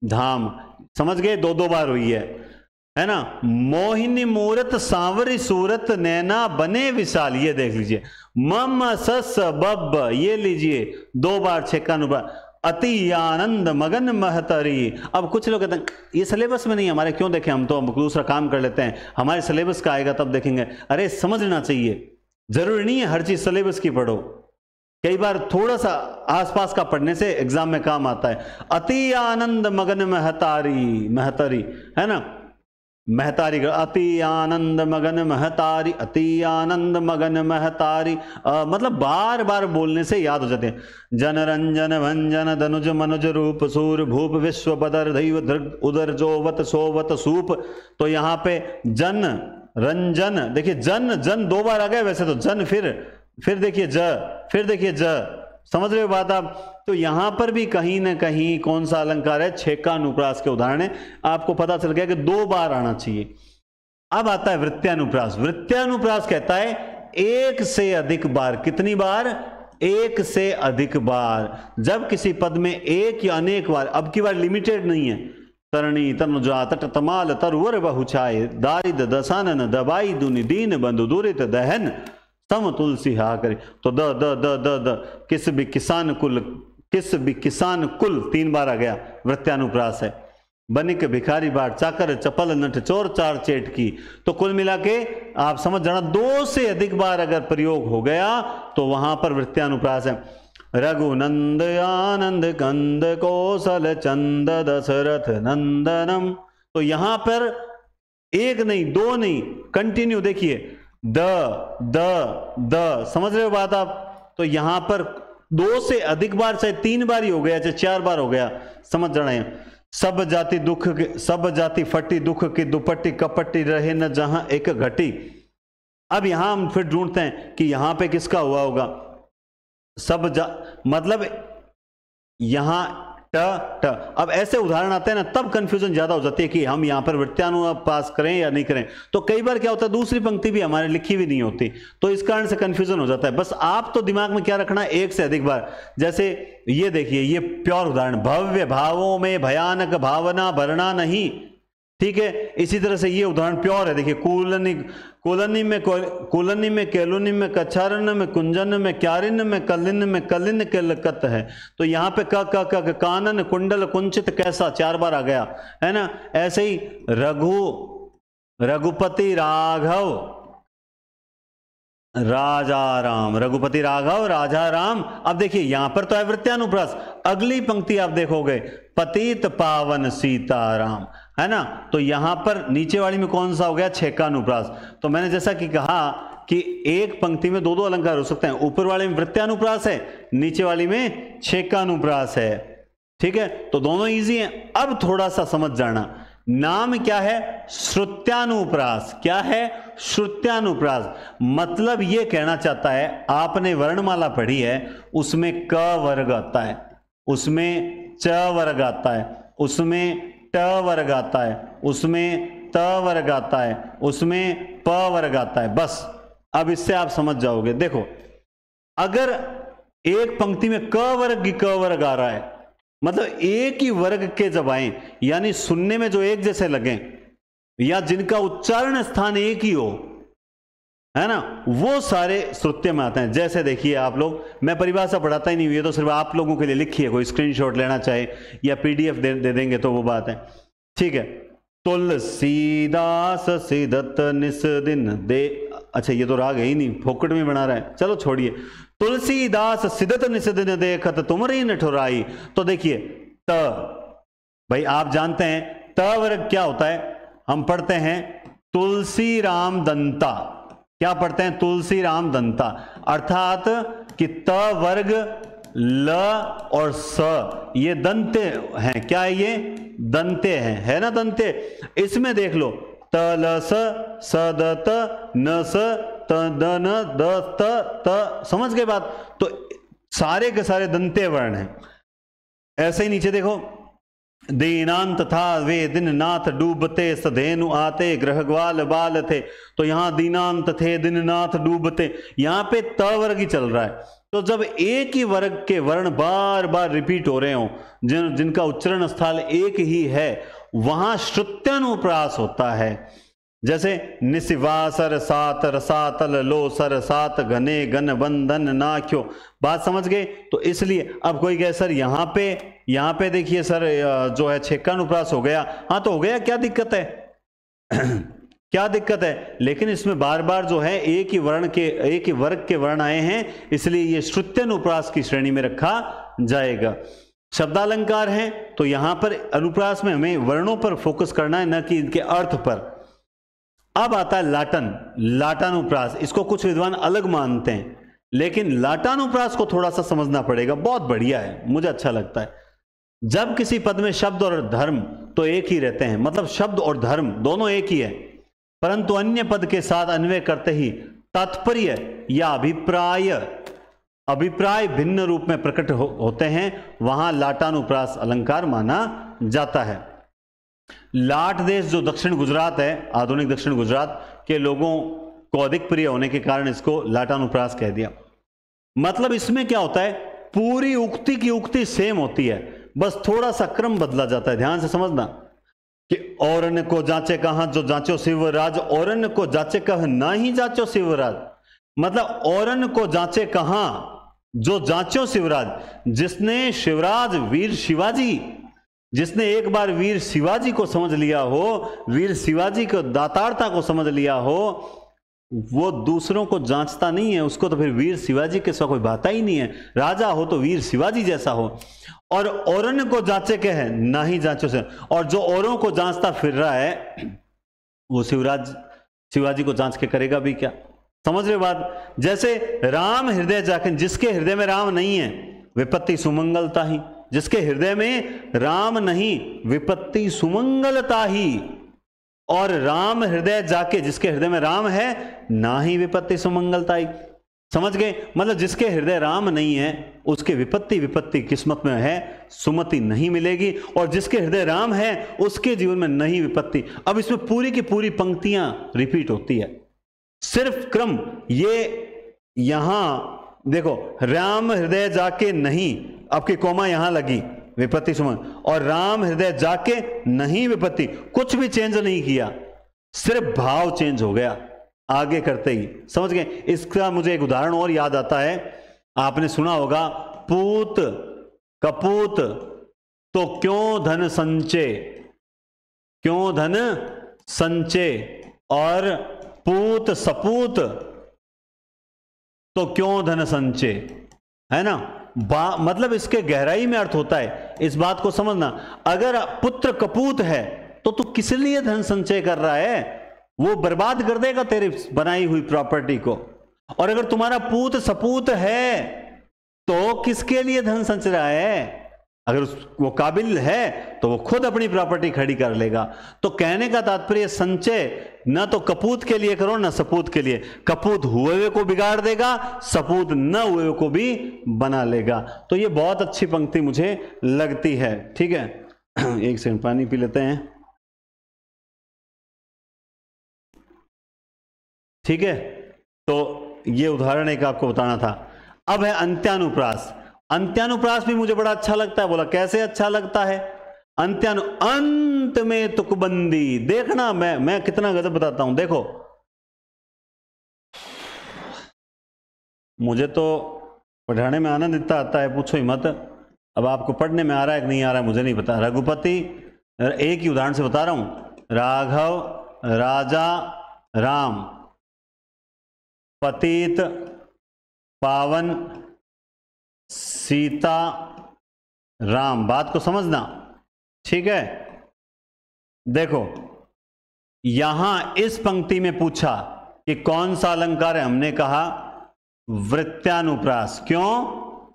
धाम, समझ गए? 2 बार हुई है ना। मोहिनी मूरत सांवरी सूरत नैना बने विशाल, ये देख लीजिए। मम सस बब, ये लीजिए 2 बार छेकानुप्रास। अति आनंद मगन महतरी। अब कुछ लोग कहते हैं ये सिलेबस में नहीं हमारे, क्यों देखें, हम तो दूसरा काम कर लेते हैं, हमारे सिलेबस का आएगा तब देखेंगे। अरे समझना चाहिए, जरूरी नहीं है हर चीज सिलेबस की पढ़ो, कई बार थोड़ा सा आसपास का पढ़ने से एग्जाम में काम आता है। अति आनंद मगन महतारी, महतरी है ना, महतारी, अति आनंद मगन महतारी, अति आनंद मगन महतारी, मतलब बार बार बोलने से याद हो जाते हैं। जन रंजन भंजन धनुज मनुज रूप सूर भूप विश्व बदर दैव दृग उदर जोवत सोवत सूप। तो यहाँ पे जन रंजन, देखिए जन जन 2 बार आ गए वैसे तो, जन फिर देखिए ज, फिर देखिए ज, समझ रहे हो बात आप? तो यहां पर भी कहीं ना कहीं कौन सा अलंकार है, छेकानुप्रास के उदाहरण है। आपको पता चल गया कि 2 बार आना चाहिए। अब आता है वृत्त्यानुप्रास। वृत्त्यानुप्रास कहता है 1 से अधिक बार। कितनी बार? 1 से अधिक बार। जब किसी पद में 1 या अनेक बार, अब की बार लिमिटेड नहीं है, तरणी तनुजा तट तमाल तरुवर बहुछाए दारिद दसानन दबाई दुनि दीन बंधु दूरित दहन तम तुलसी हा करे। तो the the the the the, किस भी किसान कुल, किस भी किसान कुल 3 बार आ गया, वृत्त्यानुप्रास है। बनिक भिखारी बाट चाकर चपल नट चोर 4 चेट की। तो कुल मिला के आप समझ जाना 2 से अधिक बार अगर प्रयोग हो गया तो वहां पर वृत्त्यानुप्रास है। रघुनंद आनंद कंद कौशल चंद दशरथ नंदनम। तो यहां पर 1 नहीं 2 नहीं, कंटिन्यू देखिए द द द, समझ रहे हो बात आप? तो यहां पर 2 से अधिक बार, चाहे 3 बार ही हो गया चाहे 4 बार हो गया, समझ जाना है। सब जाति दुख के, सब जाति फटी दुख की दुपट्टी कपट्टी रहे न जहां एक घटी। अब यहां हम फिर ढूंढते हैं कि यहां पे किसका हुआ होगा। मतलब यहां ट ट। अब ऐसे उदाहरण आते हैं ना तब कंफ्यूजन ज्यादा हो जाती है कि हम यहां पर वृत्त्यानुप्रास करें या नहीं करें। तो कई बार क्या होता है दूसरी पंक्ति भी हमारे लिखी हुई नहीं होती, तो इस कारण से कंफ्यूजन हो जाता है। बस आप तो दिमाग में क्या रखना है, 1 से अधिक बार। जैसे ये देखिए, ये प्योर उदाहरण, भव्य भावों में भयानक भावना भरना नहीं, ठीक है। इसी तरह से ये उदाहरण प्योर है, देखिए कोलनी में कैलोनी में कछारन में कुंजन में क्यारिन में कलिन के लकत है। तो यहाँ पे क कानन कुंडल कुंचित कैसा 4 बार आ गया है ना। ऐसे ही रघुपति राघव राजा राम, रघुपति राघव राजा राम। अब देखिए यहां पर तो है वृत्यानुप्रास, अगली पंक्ति आप देखोगे पतित पावन सीताराम, है ना। तो यहां पर नीचे वाली में कौन सा हो गया, छेकानुप्रास। तो मैंने जैसा कि कहा कि एक पंक्ति में दो दो अलंकार हो सकते हैं, ऊपर वाले में वृत्यानुप्रास है, नीचे वाली में छेकानुप्रास है, ठीक है। तो दोनों इजी हैं। अब थोड़ा सा समझ जाना, नाम क्या है, श्रुत्यानुप्रास। क्या है, श्रुत्यानुप्रास। मतलब यह कहना चाहता है, आपने वर्णमाला पढ़ी है, उसमें क वर्ग आता है, उसमें च वर्ग आता है, उसमें ट वर्ग आता है, उसमें त वर्ग आता है, उसमें प वर्ग आता है। बस अब इससे आप समझ जाओगे। देखो अगर एक पंक्ति में क वर्ग की क वर्ग आ रहा है, मतलब एक ही वर्ग के जब आए, यानी सुनने में जो एक जैसे लगे या जिनका उच्चारण स्थान एक ही हो, है ना, वो सारे श्रुत्य में आते हैं। जैसे देखिए आप लोग, मैं परिभाषा पढ़ाता ही नहीं, ये तो सिर्फ आप लोगों के लिए लिखी है, कोई स्क्रीनशॉट लेना चाहे या पीडीएफ दे देंगे तो वो बात है, ठीक है। तुलसीदास सिदत निस दिन दे, अच्छा ये तो राग है ही नहीं, फोकट में बना रहा है, चलो छोड़िए। तुलसीदास सिदत निस दिन देखत तुमरी न ठुराई। तो देखिए त, भाई आप जानते हैं त वर्ग क्या होता है, हम पढ़ते हैं तुलसी राम दंता। क्या पढ़ते हैं, तुलसी राम दंता, अर्थात कि त वर्ग ल और स ये दंते हैं। क्या है ये, दंते हैं, है ना, दंते। इसमें देख लो त ल स द त न स त द न द त त, समझ गए बात। तो सारे के सारे दंते वर्ण हैं। ऐसे ही नीचे देखो, दीनांत था वे दिन नाथ डूबते, सधेनु आते ग्रह ग्वाल बाल थे। तो यहां दीनांत थे, दिन नाथ डूबते, यहां पे त वर्ग ही चल रहा है। तो जब एक ही वर्ग के वर्ण बार बार रिपीट हो रहे हो, जिनका उच्चारण स्थल एक ही है, वहां श्रुत्यानुप्रास होता है। जैसे निशिवासर सात रसातल लो सर सात घने घन बंधन नाख्यो, बात समझ गए। तो इसलिए अब कोई कहे सर यहाँ पे देखिए सर जो है छेकानुप्रास हो गया, हाँ तो हो गया, क्या दिक्कत है क्या दिक्कत है। लेकिन इसमें बार बार जो है एक ही वर्ग के वर्ण आए हैं, इसलिए ये श्रुत्यानुप्रास की श्रेणी में रखा जाएगा। शब्दालंकार है तो यहां पर अनुप्रास में हमें वर्णों पर फोकस करना है, न कि इनके अर्थ पर। अब आता है लाटन, लाटानुप्रास। इसको कुछ विद्वान अलग मानते हैं, लेकिन लाटानुप्रास को थोड़ा सा समझना पड़ेगा, बहुत बढ़िया है, मुझे अच्छा लगता है। जब किसी पद में शब्द और धर्म तो एक ही रहते हैं, मतलब शब्द और धर्म दोनों एक ही है, परंतु अन्य पद के साथ अन्वय करते ही तात्पर्य या अभिप्राय भिन्न रूप में प्रकट होते हैं, वहां लाटानुप्रास अलंकार माना जाता है। लाट देश जो दक्षिण गुजरात है, आधुनिक दक्षिण गुजरात के लोगों को अधिक प्रिय होने के कारण इसको लाटानुप्रास कह दिया। मतलब इसमें क्या होता है, पूरी उक्ति की उक्ति सेम होती है, बस थोड़ा सा क्रम बदला जाता है। ध्यान से समझना कि औरन को जांचे कहां जो जांचो शिवराज, औरन को जांचे कह ना ही जांचो शिवराज। मतलब औरन को जांचे कहां जो जांचो शिवराज, जिसने शिवराज वीर शिवाजी, जिसने एक बार वीर शिवाजी को समझ लिया हो, वीर शिवाजी को दातारता को समझ लिया हो, वो दूसरों को जांचता नहीं है, उसको तो फिर वीर शिवाजी के साथ कोई बात ही नहीं है। राजा हो तो वीर शिवाजी जैसा हो। और औरन को जांचे के है ना ही जांचो से, और जो औरों को जांचता फिर रहा है वो शिवाजी को जांच के करेगा भी क्या। समझ रहे बात। जैसे राम हृदय जाके, जिसके हृदय में राम नहीं है विपत्ति सुमंगलता ही, जिसके हृदय में राम नहीं विपत्ति सुमंगलता ही, और राम हृदय जाके जिसके हृदय में राम है ना ही विपत्ति सुमंगलता ही। समझ गए। मतलब जिसके हृदय राम नहीं है उसके विपत्ति किस्मत में है, सुमति नहीं मिलेगी, और जिसके हृदय राम है उसके जीवन में नहीं विपत्ति। अब इसमें पूरी की पूरी पंक्तियां रिपीट होती है, सिर्फ क्रम ये यहां देखो, राम हृदय जाके नहीं, आपकी कोमा यहां लगी विपत्ति सुमन, और राम हृदय जाके नहीं विपत्ति, कुछ भी चेंज नहीं किया, सिर्फ भाव चेंज हो गया आगे करते ही। समझ गए। इसका मुझे एक उदाहरण और याद आता है, आपने सुना होगा, पूत कपूत तो क्यों धन संचे, क्यों धन संचे, और पूत सपूत तो क्यों धन संचय, है ना। मतलब इसके गहराई में अर्थ होता है, इस बात को समझना। अगर पुत्र कपूत है तो तू किस लिए धन संचय कर रहा है, वो बर्बाद कर देगा तेरी बनाई हुई प्रॉपर्टी को। और अगर तुम्हारा पूत सपूत है तो किसके लिए धन संचय रहा है, अगर वो काबिल है तो वो खुद अपनी प्रॉपर्टी खड़ी कर लेगा। तो कहने का तात्पर्य संचय न तो कपूत के लिए करो न सपूत के लिए। कपूत हुए हुए को बिगाड़ देगा, सपूत न हुए हुए को भी बना लेगा। तो ये बहुत अच्छी पंक्ति मुझे लगती है, ठीक है। एक सेकंड पानी पी लेते हैं, ठीक है। तो ये उदाहरण एक आपको बताना था। अब है अंत्यानुप्रास। अंत्यानुप्रास भी मुझे बड़ा अच्छा लगता है। बोला कैसे अच्छा लगता है, अंत में तुकबंदी। देखना मैं कितना गजब बताता हूं। देखो मुझे तो पढ़ाने में आनंद इतना आता है, पूछो ही मत। अब आपको पढ़ने में आ रहा है कि नहीं आ रहा है मुझे नहीं पता। रघुपति, एक ही उदाहरण से बता रहा हूं। राघव, राजा, राम, पतित, पावन, सीता, राम। बात को समझना, ठीक है। देखो यहां इस पंक्ति में पूछा कि कौन सा अलंकार है, हमने कहा वृत्यानुप्रास। क्यों?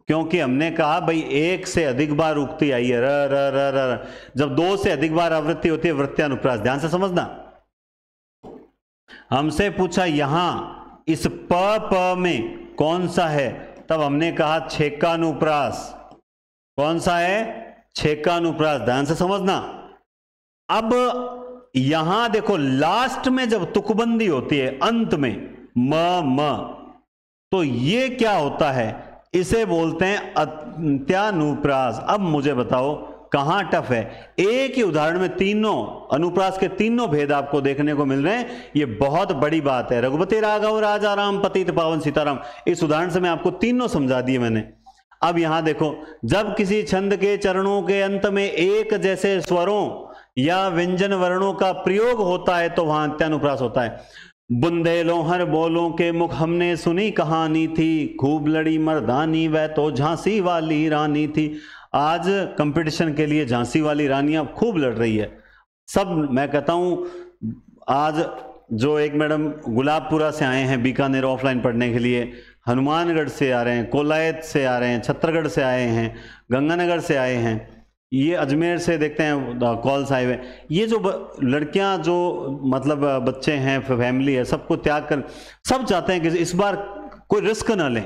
क्योंकि हमने कहा भाई एक से अधिक बार उक्ति आई है, र र र र र। जब दो से अधिक बार आवृत्ति होती है वृत्यानुप्रास। ध्यान से समझना। हमसे पूछा यहां इस प में कौन सा है, तब हमने कहा छेकानुप्रास। कौन सा है? छेकानुप्रास। ध्यान से समझना। अब यहां देखो लास्ट में जब तुकबंदी होती है अंत में म, तो ये क्या होता है, इसे बोलते हैं अंत्यानुप्रास। अब मुझे बताओ कहां टफ है। एक ही उदाहरण में तीनों अनुप्रास के तीनों भेद आपको देखने को मिल रहे हैं। ये बहुत बड़ी बात है। रघुपति, राघव, राजा, राम, पतित, पावन, सीताराम। इस उदाहरण से मैं आपको तीनों समझा दिए मैंने। अब यहां देखो, जब किसी छंद के चरणों के अंत में एक जैसे स्वरों या व्यंजन वर्णों का प्रयोग होता है तो वहां अंत्यानुप्रास होता है। बुंदेलों हर बोलों के मुख हमने सुनी कहानी थी, खूब लड़ी मर्दानी वह तो झांसी वाली रानी थी। आज कंपटीशन के लिए झांसी वाली रानियां खूब लड़ रही है सब। मैं कहता हूं आज जो एक मैडम गुलाबपुरा से आए हैं बीकानेर ऑफलाइन पढ़ने के लिए, हनुमानगढ़ से आ रहे हैं, कोलायत से आ रहे हैं, छत्तरगढ़ से आए हैं, गंगानगर से आए हैं, ये अजमेर से देखते हैं कॉल्स आए हुए। ये जो लड़कियां जो मतलब बच्चे हैं, फैमिली है, सबको त्याग कर सब चाहते हैं कि इस बार कोई रिस्क ना लें,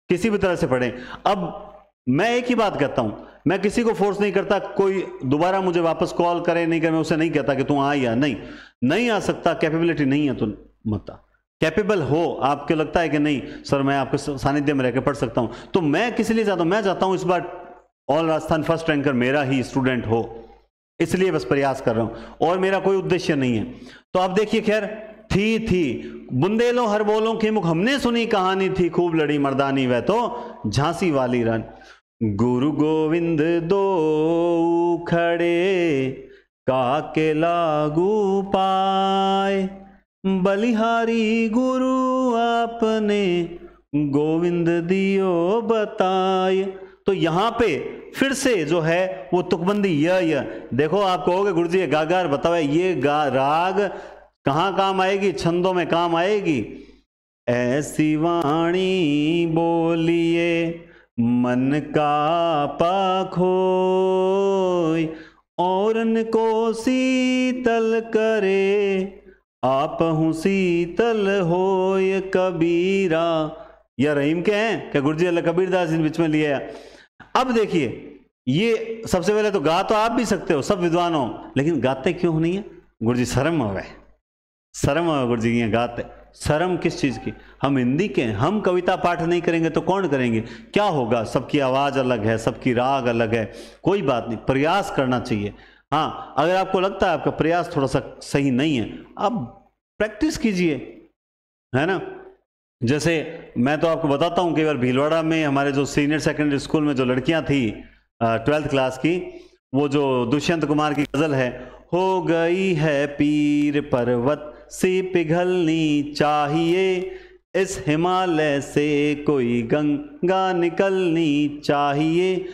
किसी भी तरह से पढ़ें। अब मैं एक ही बात कहता हूं, मैं किसी को फोर्स नहीं करता कोई दोबारा मुझे वापस कॉल करे नहीं करे। मैं उसे नहीं कहता कि तू आ या नहीं आ सकता, कैपेबिलिटी नहीं है तो मत आ। कैपेबल हो, आपको लगता है कि नहीं सर मैं आपके सानिध्य में रहकर पढ़ सकता हूं, तो मैं किस लिए चाहता हूं, मैं चाहता हूं इस बार ऑल राजस्थान फर्स्ट रैंकर मेरा ही स्टूडेंट हो, इसलिए बस प्रयास कर रहा हूं और मेरा कोई उद्देश्य नहीं है। तो आप देखिए, खैर थी बुंदेलों हर बोलों के मुख हमने सुनी कहानी थी, खूब लड़ी मर्दानी वह तो झांसी वाली रानी। गुरु गोविंद दो खड़े काके लागू पाए, बलिहारी गुरु आपने गोविंद दियो बताए। तो यहां पे फिर से जो है वो तुकबंदी य देखो। आप कहोगे गुरु जी गागार बताओ, ये राग कहां काम आएगी, छंदों में काम आएगी। ऐसी वाणी बोलिए मन का पाखोय, औरन को शीतल करे आपहु शीतल होय कबीरा। या रहीम के हैं क्या गुरु जी? अल्लाह कबीरदास जी बीच में लिया। अब देखिए, ये सबसे पहले तो गा तो आप भी सकते हो, सब विद्वान हो, लेकिन गाते क्यों नहीं है? गुरु जी शर्म हो गए, शर्म हो गुरु जी, ये गाते। शर्म किस चीज की? हम हिंदी के हैं, हम कविता पाठ नहीं करेंगे तो कौन करेंगे? क्या होगा, सबकी आवाज अलग है, सबकी राग अलग है, कोई बात नहीं, प्रयास करना चाहिए। हाँ, अगर आपको लगता है आपका प्रयास थोड़ा सा सही नहीं है, अब प्रैक्टिस कीजिए, है ना। जैसे मैं तो आपको बताता हूँ, कई बार भीलवाड़ा में हमारे जो सीनियर सेकेंडरी स्कूल में जो लड़कियां थी 12th क्लास की, वो जो दुष्यंत कुमार की गजल है, हो गई है पीर पर्वत सी पिघलनी चाहिए, इस हिमालय से कोई गंगा निकलनी चाहिए,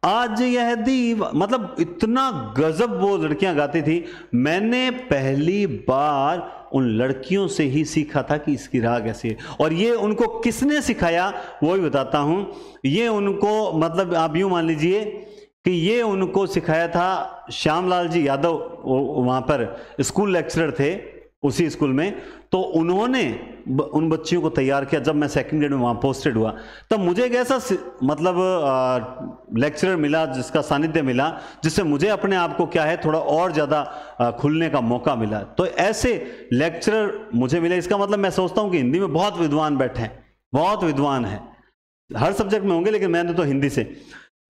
आज यह दीवा, मतलब इतना गजब वो लड़कियां गाती थी। मैंने पहली बार उन लड़कियों से ही सीखा था कि इसकी राग ऐसी है। और ये उनको किसने सिखाया वो भी बताता हूं। ये उनको, मतलब आप यूं मान लीजिए कि ये उनको सिखाया था श्यामलाल जी यादव, वहां पर स्कूल लेक्चरर थे उसी स्कूल में। तो उन्होंने उन बच्चियों को तैयार किया। जब मैं सेकंड ग्रेड में वहां पोस्टेड हुआ तब मुझे एक ऐसा मतलब लेक्चरर मिला जिसका सानिध्य मिला, जिससे मुझे अपने आप को क्या है थोड़ा और ज़्यादा खुलने का मौका मिला। तो ऐसे लेक्चरर मुझे मिले। इसका मतलब मैं सोचता हूं कि हिंदी में बहुत विद्वान बैठे हैं, बहुत विद्वान है, हर सब्जेक्ट में होंगे, लेकिन मैंने तो हिंदी से।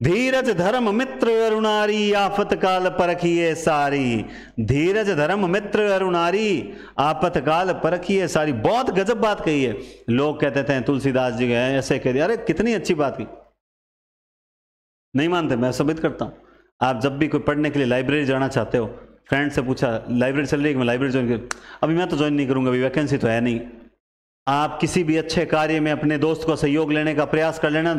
धीरज धर्म मित्र अरुणारी, आफत काल परखिए सारी। धीरज धर्म मित्र अरुणारी, आफत काल परखिए सारी। बहुत गजब बात कही है। लोग कहते थे तुलसीदास जी गए ऐसे कह दिया। अरे कितनी अच्छी बात की, नहीं मानते, मैं साबित करता हूं। आप जब भी कोई पढ़ने के लिए लाइब्रेरी जाना चाहते हो, फ्रेंड से पूछा लाइब्रेरी चल रही है कि मैं लाइब्रेरी ज्वाइन कर, अभी मैं तो ज्वाइन नहीं करूंगा, अभी वैकेंसी तो है नहीं। आप किसी भी अच्छे कार्य में अपने दोस्त को सहयोग लेने का प्रयास कर लेना,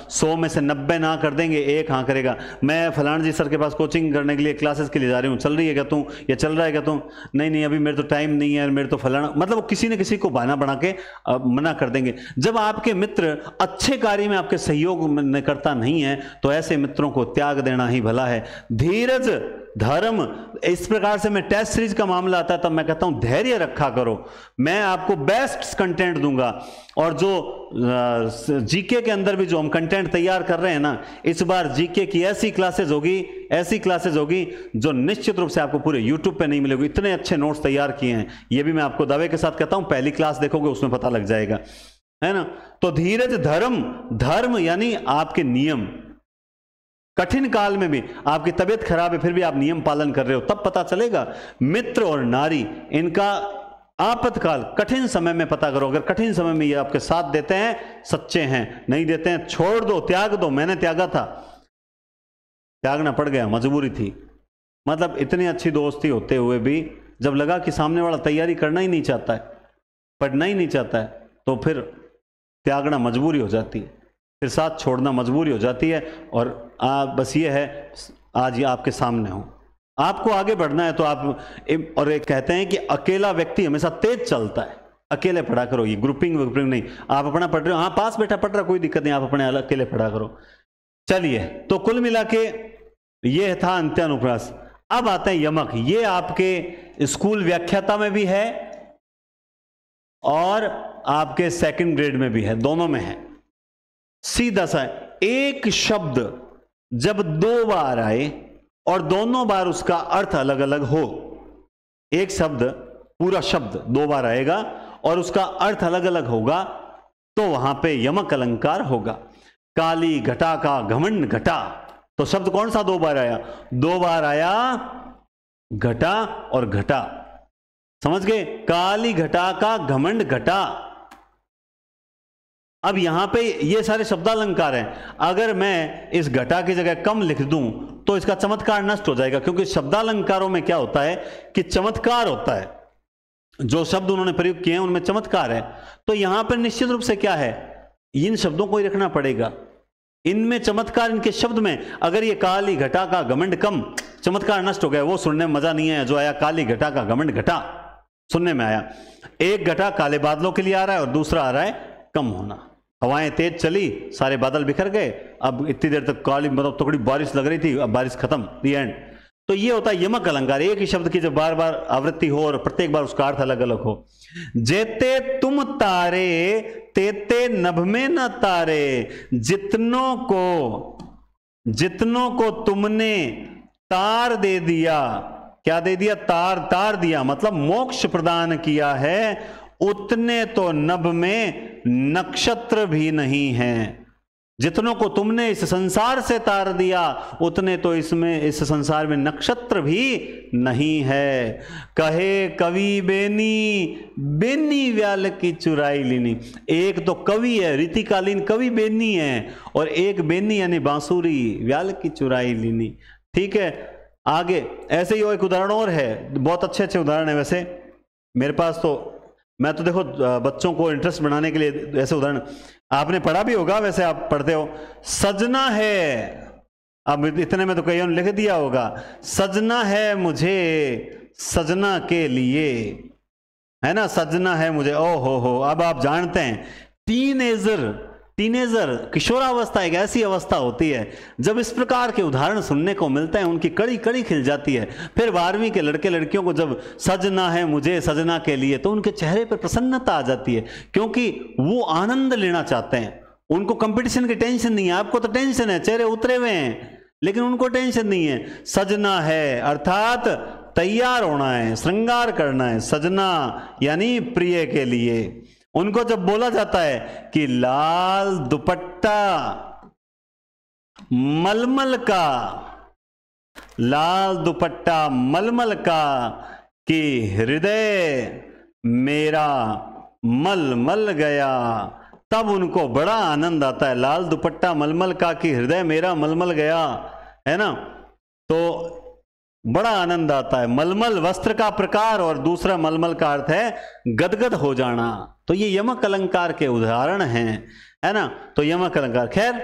100 में से 90 ना कर देंगे, एक हाँ करेगा। मैं फलान जी सर के पास कोचिंग करने के लिए, क्लासेस के लिए जा रही हूँ, चल रही है क्या तू, या चल रहा है क्या तू, नहीं नहीं अभी मेरे तो टाइम नहीं है, मेरे तो फलाना, मतलब किसी न किसी को बहाना बना के मना कर देंगे। जब आपके मित्र अच्छे कार्य में आपके सहयोग करता नहीं है तो ऐसे मित्रों को त्याग देना ही भला है। धीरज धर्म, इस प्रकार से मैं टेस्ट सीरीज का मामला आता है तब मैं कहता हूं धैर्य रखा करो, मैं आपको बेस्ट कंटेंट दूंगा। और जो जीके के अंदर भी जो हम कंटेंट तैयार कर रहे हैं ना, इस बार जीके की ऐसी क्लासेस होगी जो निश्चित रूप से आपको पूरे यूट्यूब पे नहीं मिलेगी। इतने अच्छे नोट्स तैयार किए हैं, ये भी मैं आपको दावे के साथ कहता हूं। पहली क्लास देखोगे उसमें पता लग जाएगा, है ना। तो धीरज धर्म, धर्म यानी आपके नियम। कठिन काल में भी आपकी तबीयत खराब है फिर भी आप नियम पालन कर रहे हो, तब पता चलेगा। मित्र और नारी, इनका आपातकाल कठिन समय में पता करो। अगर कठिन समय में ये आपके साथ देते हैं, सच्चे हैं, नहीं देते हैं छोड़ दो, त्याग दो। मैंने त्यागा था, त्यागना पड़ गया, मजबूरी थी। मतलब इतनी अच्छी दोस्ती होते हुए भी जब लगा कि सामने वाला तैयारी करना ही नहीं चाहता है, पढ़ना ही नहीं चाहता है, तो फिर त्यागना मजबूरी हो जाती है, फिर साथ छोड़ना मजबूरी हो जाती है। और बस ये है, आज ये आपके सामने हो, आपको आगे बढ़ना है तो आप। और एक कहते हैं कि अकेला व्यक्ति हमेशा तेज चलता है, अकेले पढ़ा करो। ये ग्रुपिंग नहीं, आप अपना पढ़ रहे हो, हाँ पास बैठा पढ़ रहा, कोई दिक्कत नहीं, आप अपने अकेले पढ़ा करो। चलिए, तो कुल मिला के ये था अंत्यानुप्रास। अब आते हैं यमक। ये आपके स्कूल व्याख्याता में भी है और आपके सेकंड ग्रेड में भी है, दोनों में है। सीधा सा एक शब्द जब 2 बार आए और दोनों बार उसका अर्थ अलग अलग हो, एक शब्द, पूरा शब्द 2 बार आएगा और उसका अर्थ अलग अलग होगा, तो वहां पे यमक अलंकार होगा। काली घटा का घमंड घटा, तो शब्द कौन सा 2 बार आया? 2 बार आया घटा और घटा, समझ गए? काली घटा का घमंड घटा। अब यहां पे ये सारे शब्दालंकार हैं। अगर मैं इस घटा की जगह कम लिख दूं तो इसका चमत्कार नष्ट हो जाएगा, क्योंकि शब्दालंकारों में क्या होता है कि चमत्कार होता है। जो शब्द उन्होंने प्रयोग किए हैं उनमें चमत्कार है। तो यहां पर निश्चित रूप से क्या है, इन शब्दों को ही रखना पड़ेगा, इनमें चमत्कार, इनके शब्द में। अगर ये काली घटा का घमंड कम, चमत्कार नष्ट हो गया, वो सुनने में मजा नहीं आया। जो आया काली घटा का घमंड घटा, सुनने में आया। एक घटा काले बादलों के लिए आ रहा है और दूसरा आ रहा है कम होना। हवाएं तेज चली, सारे बादल बिखर गए, अब इतनी देर तक काली, मतलब थोड़ी बारिश लग रही थी, अब बारिश खत्म, दी एंड। तो ये होता है यमक अलंकार। एक ही शब्द की जब बार बार आवृत्ति हो और प्रत्येक बार उसका अर्थ अलग अलग हो। जेते तुम तारे तेते नभ में न तारे, जितनों को तुमने तार दे दिया। क्या दे दिया? तार दिया, मतलब मोक्ष प्रदान किया है, उतने तो नभ में नक्षत्र भी नहीं हैं। जितनों को तुमने इस संसार से तार दिया, उतने तो इसमें, इस संसार में नक्षत्र भी नहीं है। कहे कवि बेनी व्याल की चुराई लीनी। एक तो कवि है, रीतिकालीन कवि बेनी है, और एक बेनी यानी बांसुरी, व्याल की चुराई लीनी। ठीक है, आगे ऐसे ही एक उदाहरण और है, बहुत अच्छे उदाहरण है वैसे मेरे पास। तो मैं तो देखो बच्चों को इंटरेस्ट बनाने के लिए ऐसे उदाहरण आपने पढ़ा भी होगा, वैसे आप पढ़ते हो, सजना है, अब इतने में तो कई ने लिख दिया होगा, सजना है मुझे सजना के लिए, है ना, सजना है मुझे, ओ हो। अब आप जानते हैं टीनेजर किशोरावस्था एक ऐसी अवस्था होती है जब इस प्रकार के उदाहरण सुनने को मिलते हैं, उनकी कड़ी कड़ी खिल जाती है। फिर 12वीं के लड़के लड़कियों को जब सजना है मुझे सजना के लिए, तो उनके चेहरे पर प्रसन्नता आ जाती है, क्योंकि वो आनंद लेना चाहते हैं। उनको कंपटीशन की टेंशन नहीं है। आपको तो टेंशन है, चेहरे उतरे हुए हैं, लेकिन उनको टेंशन नहीं है। सजना है अर्थात तैयार होना है, श्रृंगार करना है, सजना यानी प्रिय के लिए। उनको जब बोला जाता है कि लाल दुपट्टा मलमल का, लाल दुपट्टा मलमल का, कि हृदय मेरा मलमल गया, तब उनको बड़ा आनंद आता है। लाल दुपट्टा मलमल का कि हृदय मेरा मलमल गया, है ना, तो बड़ा आनंद आता है। मलमल वस्त्र का प्रकार और दूसरा मलमल का अर्थ है गदगद हो जाना। तो ये यमक अलंकार के उदाहरण हैं, है ना। तो यमक अलंकार, खैर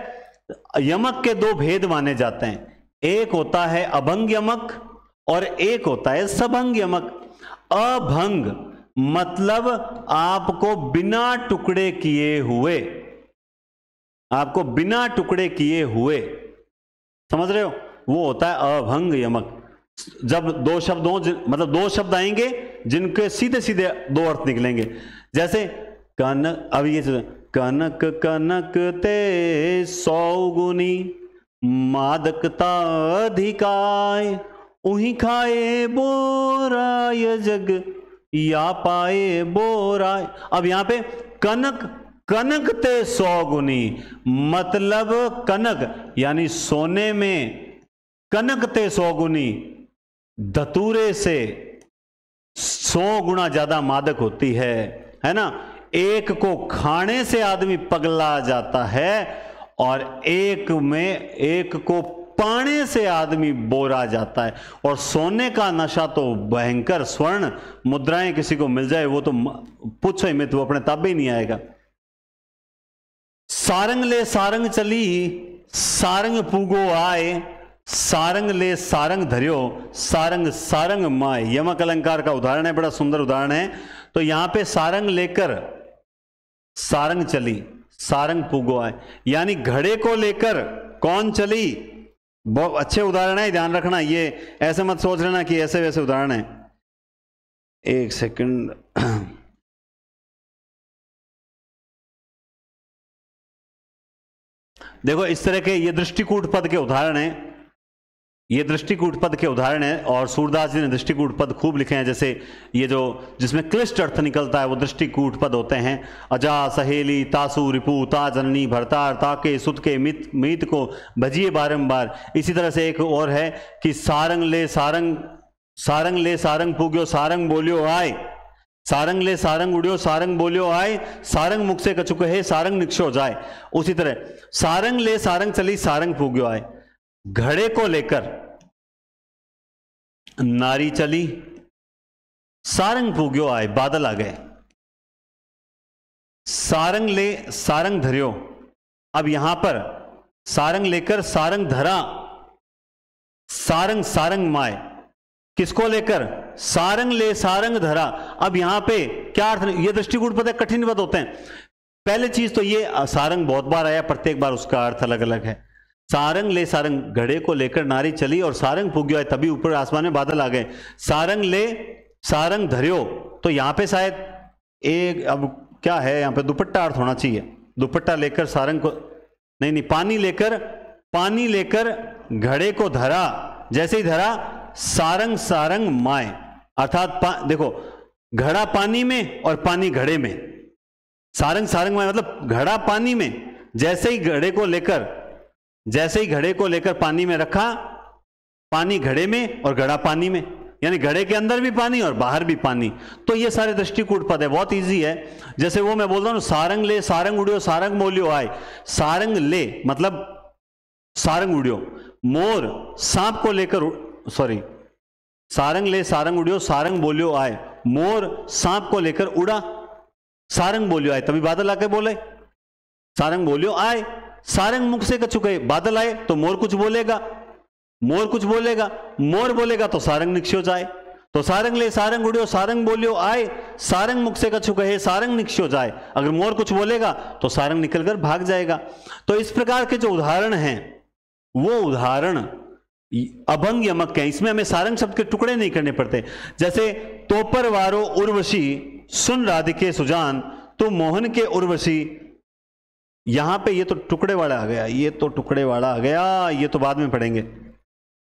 यमक के दो भेद माने जाते हैं, एक होता है अभंग यमक और एक होता है सबंग यमक। अभंग मतलब आपको बिना टुकड़े किए हुए, आपको बिना टुकड़े किए हुए, समझ रहे हो, वो होता है अभंग यमक। जब दो शब्द हो, मतलब दो शब्द आएंगे जिनके सीधे सीधे दो अर्थ निकलेंगे, जैसे कनक, अब ये कनक कनक ते 100 गुनी मादकता अधिकाय, उही खाए बोराय जग या पाए बोराय। अब यहां पे कनक कनक ते 100 गुनी, मतलब कनक यानी सोने में, कनक ते 100 गुनी, धतूरे से 100 गुना ज्यादा मादक होती है ना। एक को खाने से आदमी पगला जाता है और एक को पाने से आदमी बोरा जाता है। और सोने का नशा तो भयंकर, स्वर्ण मुद्राएं किसी को मिल जाए वो तो पूछो ही मत, वो अपने ताबे ही नहीं आएगा। सारंग ले सारंग चली सारंग पूगो आए, सारंग ले सारंग धरियो सारंग सारंग माए। यमक अलंकार का उदाहरण है, बड़ा सुंदर उदाहरण है। तो यहां पे सारंग लेकर सारंग चली सारंग पूगो आए, यानी घड़े को लेकर कौन चली। बहुत अच्छे उदाहरण है, ध्यान रखना, ये ऐसे मत सोच लेना कि ऐसे वैसे उदाहरण है। एक सेकंड, देखो इस तरह के ये दृष्टिकूट पद के उदाहरण हैं, ये दृष्टिकूट पद के उदाहरण है। और सूरदास जी ने दृष्टिकूट पद खूब लिखे हैं, जैसे ये जो जिसमें क्लिष्ट अर्थ निकलता है वो दृष्टिकूट पद होते हैं। अजा सहेली तासु रिपु ता जननी भरतार ताके सुत के मीत को भजिए बारंबार। इसी तरह से एक और है कि सारंग ले सारंग पुग्यो सारंग बोलियो आए, सारंग ले सारंग उड़ियो सारंग बोलियो आए, सारंग मुख से कछुक है सारंग निक्षो जाए। उसी तरह सारंग ले सारंग चली सारंग पुग्यो आए, घड़े को लेकर नारी चली सारंग पुग्यो आए, बादल आ गए। सारंग ले सारंग धरियो, अब यहां पर सारंग लेकर सारंग धरा, सारंग सारंग माए, किसको लेकर, सारंग ले सारंग धरा। अब यहां पे क्या अर्थ, ये दृष्टिकूट पद कठिन पद होते हैं। पहले चीज तो ये सारंग बहुत बार आया, प्रत्येक बार उसका अर्थ अलग अलग है। सारंग ले सारंग, घड़े को लेकर नारी चली और सारंग पुग्यो आए, तभी ऊपर आसमान में बादल आ गए। सारंग ले सारंग धरियो, तो यहां पे शायद एक, अब क्या है यहां पे, दुपट्टा अर्थ होना चाहिए। दुपट्टा लेकर सारंग को, नहीं पानी लेकर घड़े को धरा, जैसे ही धरा सारंग सारंग माए, अर्थात देखो घड़ा पानी में और पानी घड़े में, सारंग सारंग माए मतलब घड़ा पानी में, जैसे ही घड़े को लेकर पानी में रखा, पानी घड़े में और घड़ा पानी में, यानी घड़े के अंदर भी पानी और बाहर भी पानी। तो ये सारे दृष्टिकूट पद है, बहुत इजी है। जैसे वो मैं बोल रहा हूं, सारंग ले सारंग उड़ियो सारंग बोलियो आए, सारंग ले मतलब सारंग उड़ियो, मोर सांप को लेकर, सारंग ले सारंग उड़ियो सारंग बोलियो आए, मोर सांप को लेकर उड़ा, सारंग बोलियो आए, तभी बादल आके बोले। सारंग बोलियो आए, सारंग मुख से कछु कहे, बादल आए तो मोर कुछ बोलेगा, मोर कुछ बोलेगा, मोर बोलेगा तो सारंग निक्ष्यो जाए। तो सारंग ले सारंग उड़ियो, सारंग बोलियो आए, सारंग मुख से कछु कहे, सारंग निक्ष्यो जाए। अगर मोर कुछ बोलेगा तो सारंग निकलकर भाग जाएगा। तो इस प्रकार के जो उदाहरण हैं वो उदाहरण अभंग यमक के हैं। इसमें हमें सारंग शब्द के टुकड़े नहीं करने पड़ते। जैसे तोपर वारो उर्वशी सुन राधिके सुजान, तो मोहन के उर्वशी, यहां पे ये तो टुकड़े वाला आ गया, ये तो टुकड़े वाला आ गया, ये तो बाद में पढ़ेंगे।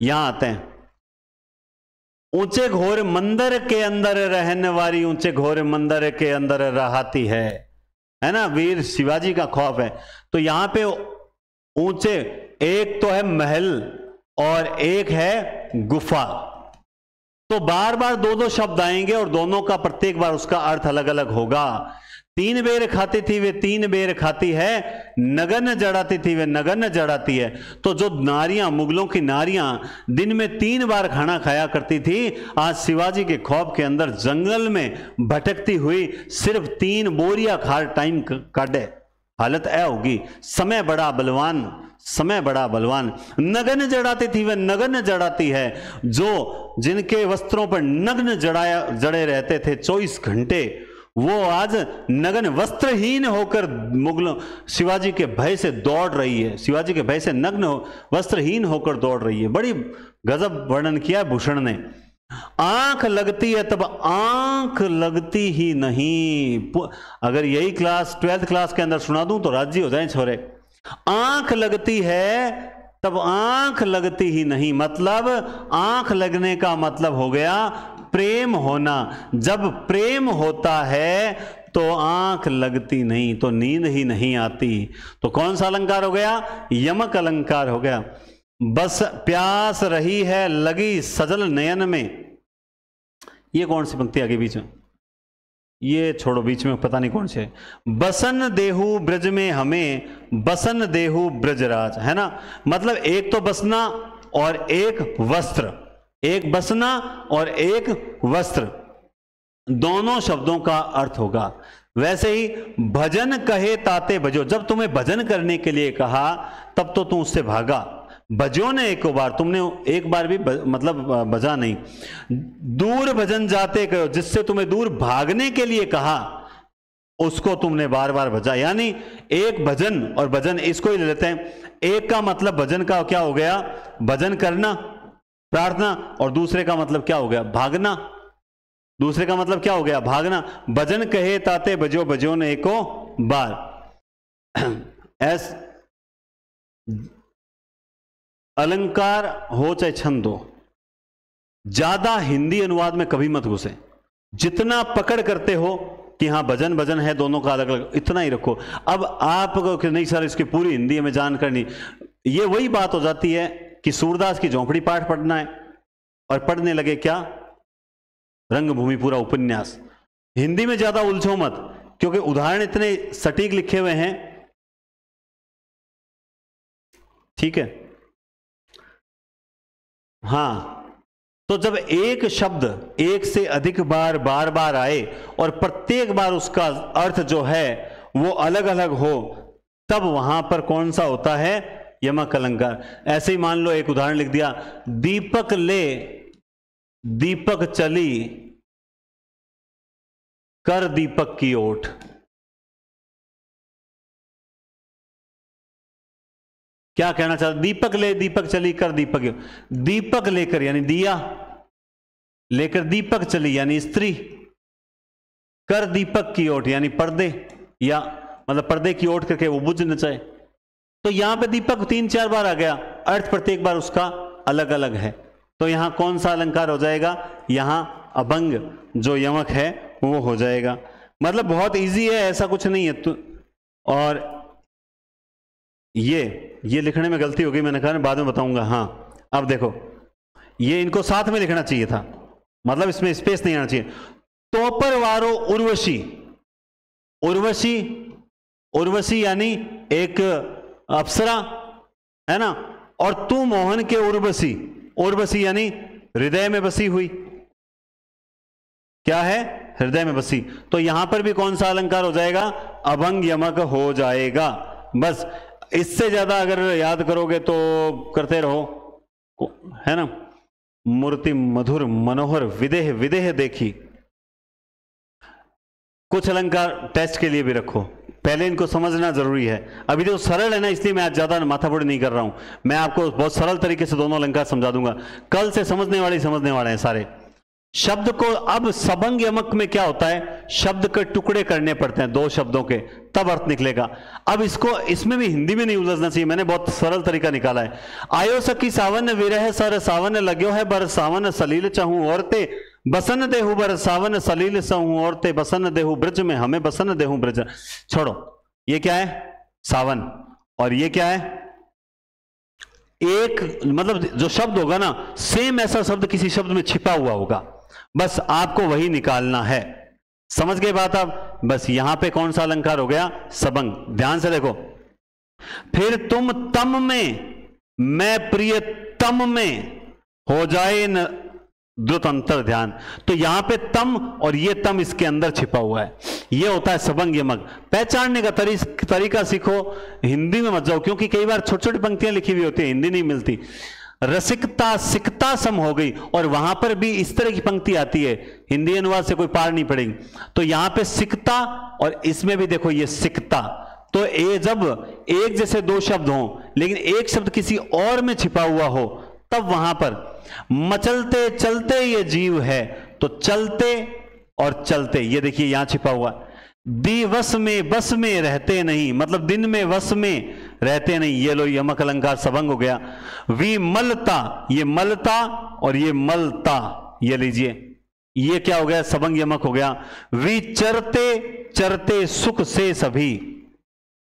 यहां आते हैं, ऊंचे घोर मंदिर के अंदर रहने वाली, ऊंचे घोर मंदिर के अंदर रहाती है ना, वीर शिवाजी का खौफ है। तो यहां पे ऊंचे, एक तो है महल और एक है गुफा। तो बार बार दो दो शब्द आएंगे और दोनों का प्रत्येक बार उसका अर्थ अलग अलग होगा। तीन बेर खाती थी वे तीन बेर खाती है, नगन जड़ाती थी वे नगन जड़ाती है। तो जो नारियां, मुगलों की नारियां दिन में 3 बार खाना खाया करती थी, आज शिवाजी के खौफ के अंदर जंगल में भटकती हुई सिर्फ 3 बोरिया खार टाइम काटे। हालत ऐ होगी, समय बड़ा बलवान, समय बड़ा बलवान। नगन जड़ाती थी वह नगन जड़ाती है, जो जिनके वस्त्रों पर नग्न जड़े रहते थे 24 घंटे, वो आज नगन वस्त्रहीन होकर मुगलों, शिवाजी के भय से दौड़ रही है, शिवाजी के भय से नग्न वस्त्रहीन होकर दौड़ रही है। बड़ी गजब वर्णन किया भूषण ने। आंख लगती है तब आंख लगती ही नहीं। अगर यही क्लास 12th क्लास के अंदर सुना दूं तो राजी हो जाए छोरे। आंख लगती है तब आंख लगती ही नहीं, मतलब आंख लगने का मतलब हो गया प्रेम होना। जब प्रेम होता है तो आंख लगती नहीं, तो नींद ही नहीं आती। तो कौन सा अलंकार हो गया? यमक अलंकार हो गया। बस प्यास रही है लगी सजल नयन में, ये कौन सी पंक्ति आगे बीच में? ये छोड़ो, बीच में पता नहीं कौन से। बसन देहु ब्रज में हमें, बसन देहु ब्रजराज, है ना। मतलब एक तो बसना और एक वस्त्र, एक बसना और एक वस्त्र, दोनों शब्दों का अर्थ होगा। वैसे ही भजन कहे ताते भजो, जब तुम्हें भजन करने के लिए कहा तब तो तुम उससे भागा। भजो ने एक बार, तुमने एक बार भी मतलब बजा नहीं। दूर भजन जाते कहो, जिससे तुम्हें दूर भागने के लिए कहा उसको तुमने बार बार भजा। यानी एक भजन और भजन, इसको ही ले लेते हैं। एक का मतलब भजन का क्या हो गया? भजन करना, प्रार्थना, और दूसरे का मतलब क्या हो गया? भागना। दूसरे का मतलब क्या हो गया? भागना। भजन कहे ताते भजो, भजो ने एको बार। ऐस अलंकार हो चाहे छंद हो, ज्यादा हिंदी अनुवाद में कभी मत घुसे। जितना पकड़ करते हो कि हाँ भजन भजन है, दोनों का अलग अलग, इतना ही रखो। अब आप नहीं सर इसकी पूरी हिंदी में जान करनी, ये वही बात हो जाती है कि सूरदास की झोंपड़ी पाठ पढ़ना है और पढ़ने लगे क्या? रंगभूमि पूरा उपन्यास। हिंदी में ज्यादा उलझो मत, क्योंकि उदाहरण इतने सटीक लिखे हुए हैं। ठीक है, हाँ। तो जब एक शब्द एक से अधिक बार बार बार आए और प्रत्येक बार उसका अर्थ जो है वो अलग अलग हो, तब वहां पर कौन सा होता है? यमक अलंकार। ऐसे ही मान लो एक उदाहरण लिख दिया, दीपक ले दीपक चली कर दीपक की ओट। क्या कहना चाहता? दीपक ले दीपक चली कर दीपक की, दीपक लेकर यानी दिया, लेकर दीपक चली यानी स्त्री, कर दीपक की ओट यानी पर्दे, या मतलब पर्दे की ओट करके वो बुझ न जाए। तो यहां पे दीपक 3-4 बार आ गया, अर्थ प्रत्येक बार उसका अलग अलग है। तो यहां कौन सा अलंकार हो जाएगा? यहां अभंग जो यमक है वो हो जाएगा। मतलब बहुत इजी है, ऐसा कुछ नहीं है। तो और ये लिखने में गलती होगी, मैंने कहा बाद में बताऊंगा। हाँ अब देखो, ये इनको साथ में लिखना चाहिए था, मतलब इसमें स्पेस नहीं आना चाहिए। तोपर वारो उर्वशी, उर्वशी, उर्वशी यानी एक अप्सरा, है ना। और तू मोहन के उर्वशी, उर्वशी यानी हृदय में बसी हुई। क्या है, हृदय में बसी। तो यहां पर भी कौन सा अलंकार हो जाएगा, अभंग यमक हो जाएगा। बस इससे ज्यादा अगर याद करोगे तो करते रहो, है ना। मूर्ति मधुर मनोहर विदेह विदेह देखी, कुछ अलंकार टेस्ट के लिए भी रखो, पहले इनको समझना जरूरी है। अभी तो सरल है ना, इसलिए मैं आज ज्यादा माथाफोड़ नहीं कर रहा हूं। मैं आपको बहुत सरल तरीके से दोनों अलंकार समझा दूंगा, कल से समझने वाले हैं सारे। शब्द को अब सबंग यमक में क्या होता है, शब्द के टुकड़े करने पड़ते हैं 2 शब्दों के, तब अर्थ निकलेगा। अब इसको इसमें भी हिंदी में नहीं उलझना चाहिए, मैंने बहुत सरल तरीका निकाला है। आयो सखी सावन विरह सर सावन लग्यो है बर सावन सलील चाहूं औरते बसन देहु बर सावन सलील सहूं औरते बसन देहु ब्रज में हमें बसन देहु ब्रज। छोड़ो, ये क्या है, सावन, और ये क्या है, एक मतलब जो शब्द होगा ना, सेम ऐसा शब्द किसी शब्द में छिपा हुआ होगा, बस आपको वही निकालना है। समझ गए बात आप। बस यहां पे कौन सा अलंकार हो गया, सबंग। ध्यान से देखो, फिर तुम तम में मैं प्रिय तम में हो जाए न द्रुत अंतर ध्यान। तो यहां पे तम और ये तम इसके अंदर छिपा हुआ है, ये होता है सबंग यमक। पहचानने का तरीका सीखो, हिंदी में मत जाओ, क्योंकि कई बार छोटी छोटी पंक्तियां लिखी हुई होती है, हिंदी नहीं मिलती। रसिकता सिकता सम हो गई, और वहां पर भी इस तरह की पंक्ति आती है, हिंदी अनुवाद से कोई पार नहीं पड़ेगी। तो यहां पे सिकता, और इसमें भी देखो ये सिकता। तो ये जब एक जैसे 2 शब्द हों, लेकिन एक शब्द किसी और में छिपा हुआ हो, तब वहां पर मचलते चलते ये जीव है, तो चलते और चलते, ये देखिए यहां छिपा हुआ। दिवस में बस में रहते नहीं, मतलब दिन में वस में रहते नहीं, ये लो यमक अलंकार सबंग हो गया। विमलता, ये मलता और ये मलता, ये लीजिए, ये क्या हो गया, सबंग यमक हो गया। विचरते चरते सुख से सभी,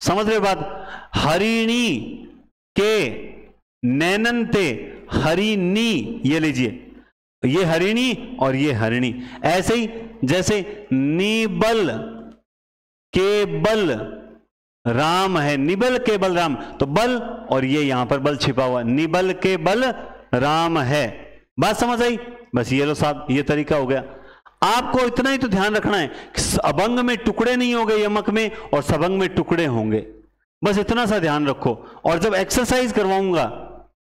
समझ रहे बात। हरिणी के नैनन ते हरिणी, ये लीजिए, ये हरिणी और ये हरिणी। ऐसे ही जैसे निबल के बल राम है, निबल के बल राम, तो बल और ये यहां पर बल छिपा हुआ, निबल के बल राम है। बात समझ आई। बस ये लो साहब, ये तरीका हो गया। आपको इतना ही तो ध्यान रखना है, अभंग में टुकड़े नहीं होंगे यमक में, और सबंग में टुकड़े होंगे, बस इतना सा ध्यान रखो। और जब एक्सरसाइज करवाऊंगा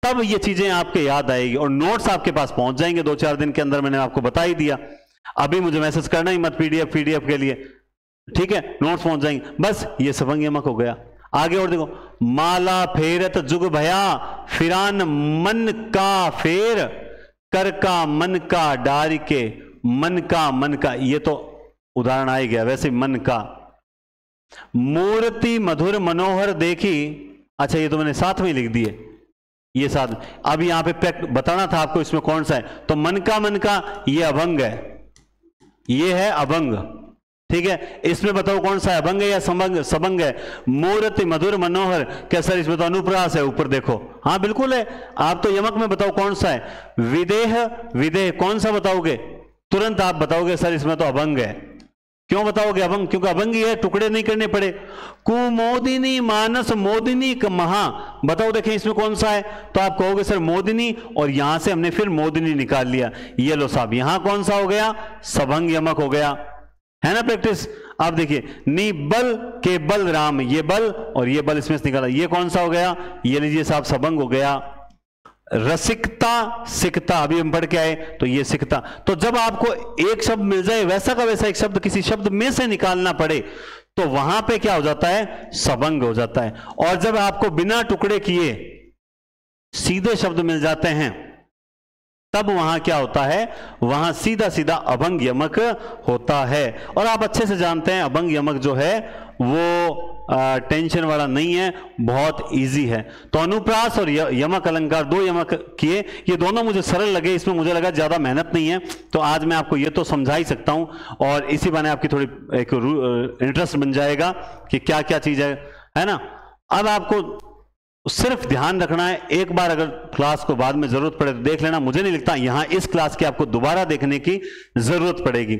तब ये चीजें आपके याद आएगी, और नोट्स आपके पास पहुंच जाएंगे 2-4 दिन के अंदर। मैंने आपको बता ही दिया, अभी मुझे मैसेज करना ही मत पीडीएफ के लिए, ठीक है, नोट्स पहुंच जाएंगे। बस ये सबंग यमक हो गया। आगे और देखो, माला फेरत जुग भया फिरान मन का फेर, कर का मन का डार के मन का, ये तो उदाहरण आ गया। वैसे मन का, मूर्ति मधुर मनोहर देखी, अच्छा ये तो मैंने साथ में लिख दिए, ये साथ। अब यहां पे बताना था आपको इसमें कौन सा है, तो मन का ये अभंग है, ये है अभंग, ठीक है। इसमें बताओ कौन सा है, अभंग है या सबंग है। मूर्ति मधुर मनोहर, क्या सर इसमें तो अनुप्रास है, ऊपर देखो, हाँ बिल्कुल है। आप तो यमक में बताओ कौन सा है। विदेह विदेह कौन सा बताओगे, तुरंत आप बताओगे सर इसमें तो अभंग है। क्यों बताओगे अभंग, क्योंकि अभंग ही है, टुकड़े नहीं करने पड़े। कुमोदिनी मानस मोदिनी महा, बताओ देखें इसमें कौन सा है, तो आप कहोगे सर मोदिनी, और यहां से हमने फिर मोदिनी निकाल लिया। ये लो साहब, यहां कौन सा हो गया, सबंग यमक हो गया, है ना प्रैक्टिस। आप देखिए, निबल के बल राम, ये बल और ये बल इसमें से निकाला, ये कौन सा हो गया, ये लीजिए साहब सबंग हो गया। रसिकता सिकता, अभी हम पढ़ के आए, तो ये सिकता। तो जब आपको एक शब्द मिल जाए वैसा का वैसा, एक शब्द किसी शब्द में से निकालना पड़े, तो वहां पे क्या हो जाता है, सबंग हो जाता है। और जब आपको बिना टुकड़े किए सीधे शब्द मिल जाते हैं, तब वहां क्या होता है, वहां सीधा सीधा अभंग यमक होता है। और आप अच्छे से जानते हैं अभंग यमक जो है वो टेंशन वाला नहीं है, बहुत इजी है। तो अनुप्रास और यमक अलंकार, 2 यमक किए, ये दोनों मुझे सरल लगे, इसमें मुझे लगा ज्यादा मेहनत नहीं है, तो आज मैं आपको ये तो समझा ही सकता हूं, और इसी बहाने आपकी थोड़ी एक इंटरेस्ट बन जाएगा कि क्या क्या चीज है ना। अब आपको सिर्फ ध्यान रखना है, एक बार अगर क्लास को बाद में जरूरत पड़े तो देख लेना, मुझे नहीं लगता यहां इस क्लास की आपको दोबारा देखने की जरूरत पड़ेगी।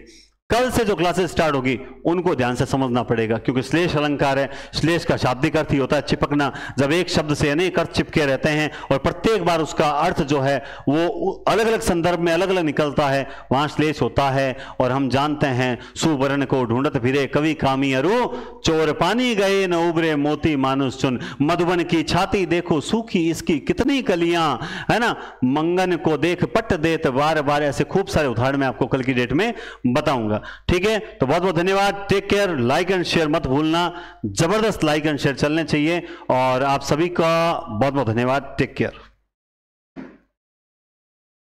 कल से जो क्लासेस स्टार्ट होगी उनको ध्यान से समझना पड़ेगा, क्योंकि श्लेष अलंकार है, श्लेष का शाब्दिक अर्थ ही होता है चिपकना। जब एक शब्द से अनेक अर्थ चिपके रहते हैं और प्रत्येक बार उसका अर्थ जो है वो अलग अलग संदर्भ में अलग अलग निकलता है, वहां श्लेष होता है। और हम जानते हैं सुवर्ण को ढूंढत फिरे कवि कामी अरु, चोर पानी गए न उबरे मोती मानुष चुन, मधुबन की छाती देखो सूखी इसकी कितनी कलियां, है ना, मंगन को देख पट देत बार बार। ऐसे खूब सारे उदाहरण मैं आपको कल की डेट में बताऊंगा। ठीक है, तो बहुत बहुत धन्यवाद, take care, like and share मत भूलना, जबरदस्त लाइक एंड शेयर चलने चाहिए। और आप सभी का बहुत बहुत धन्यवाद, टेक केयर।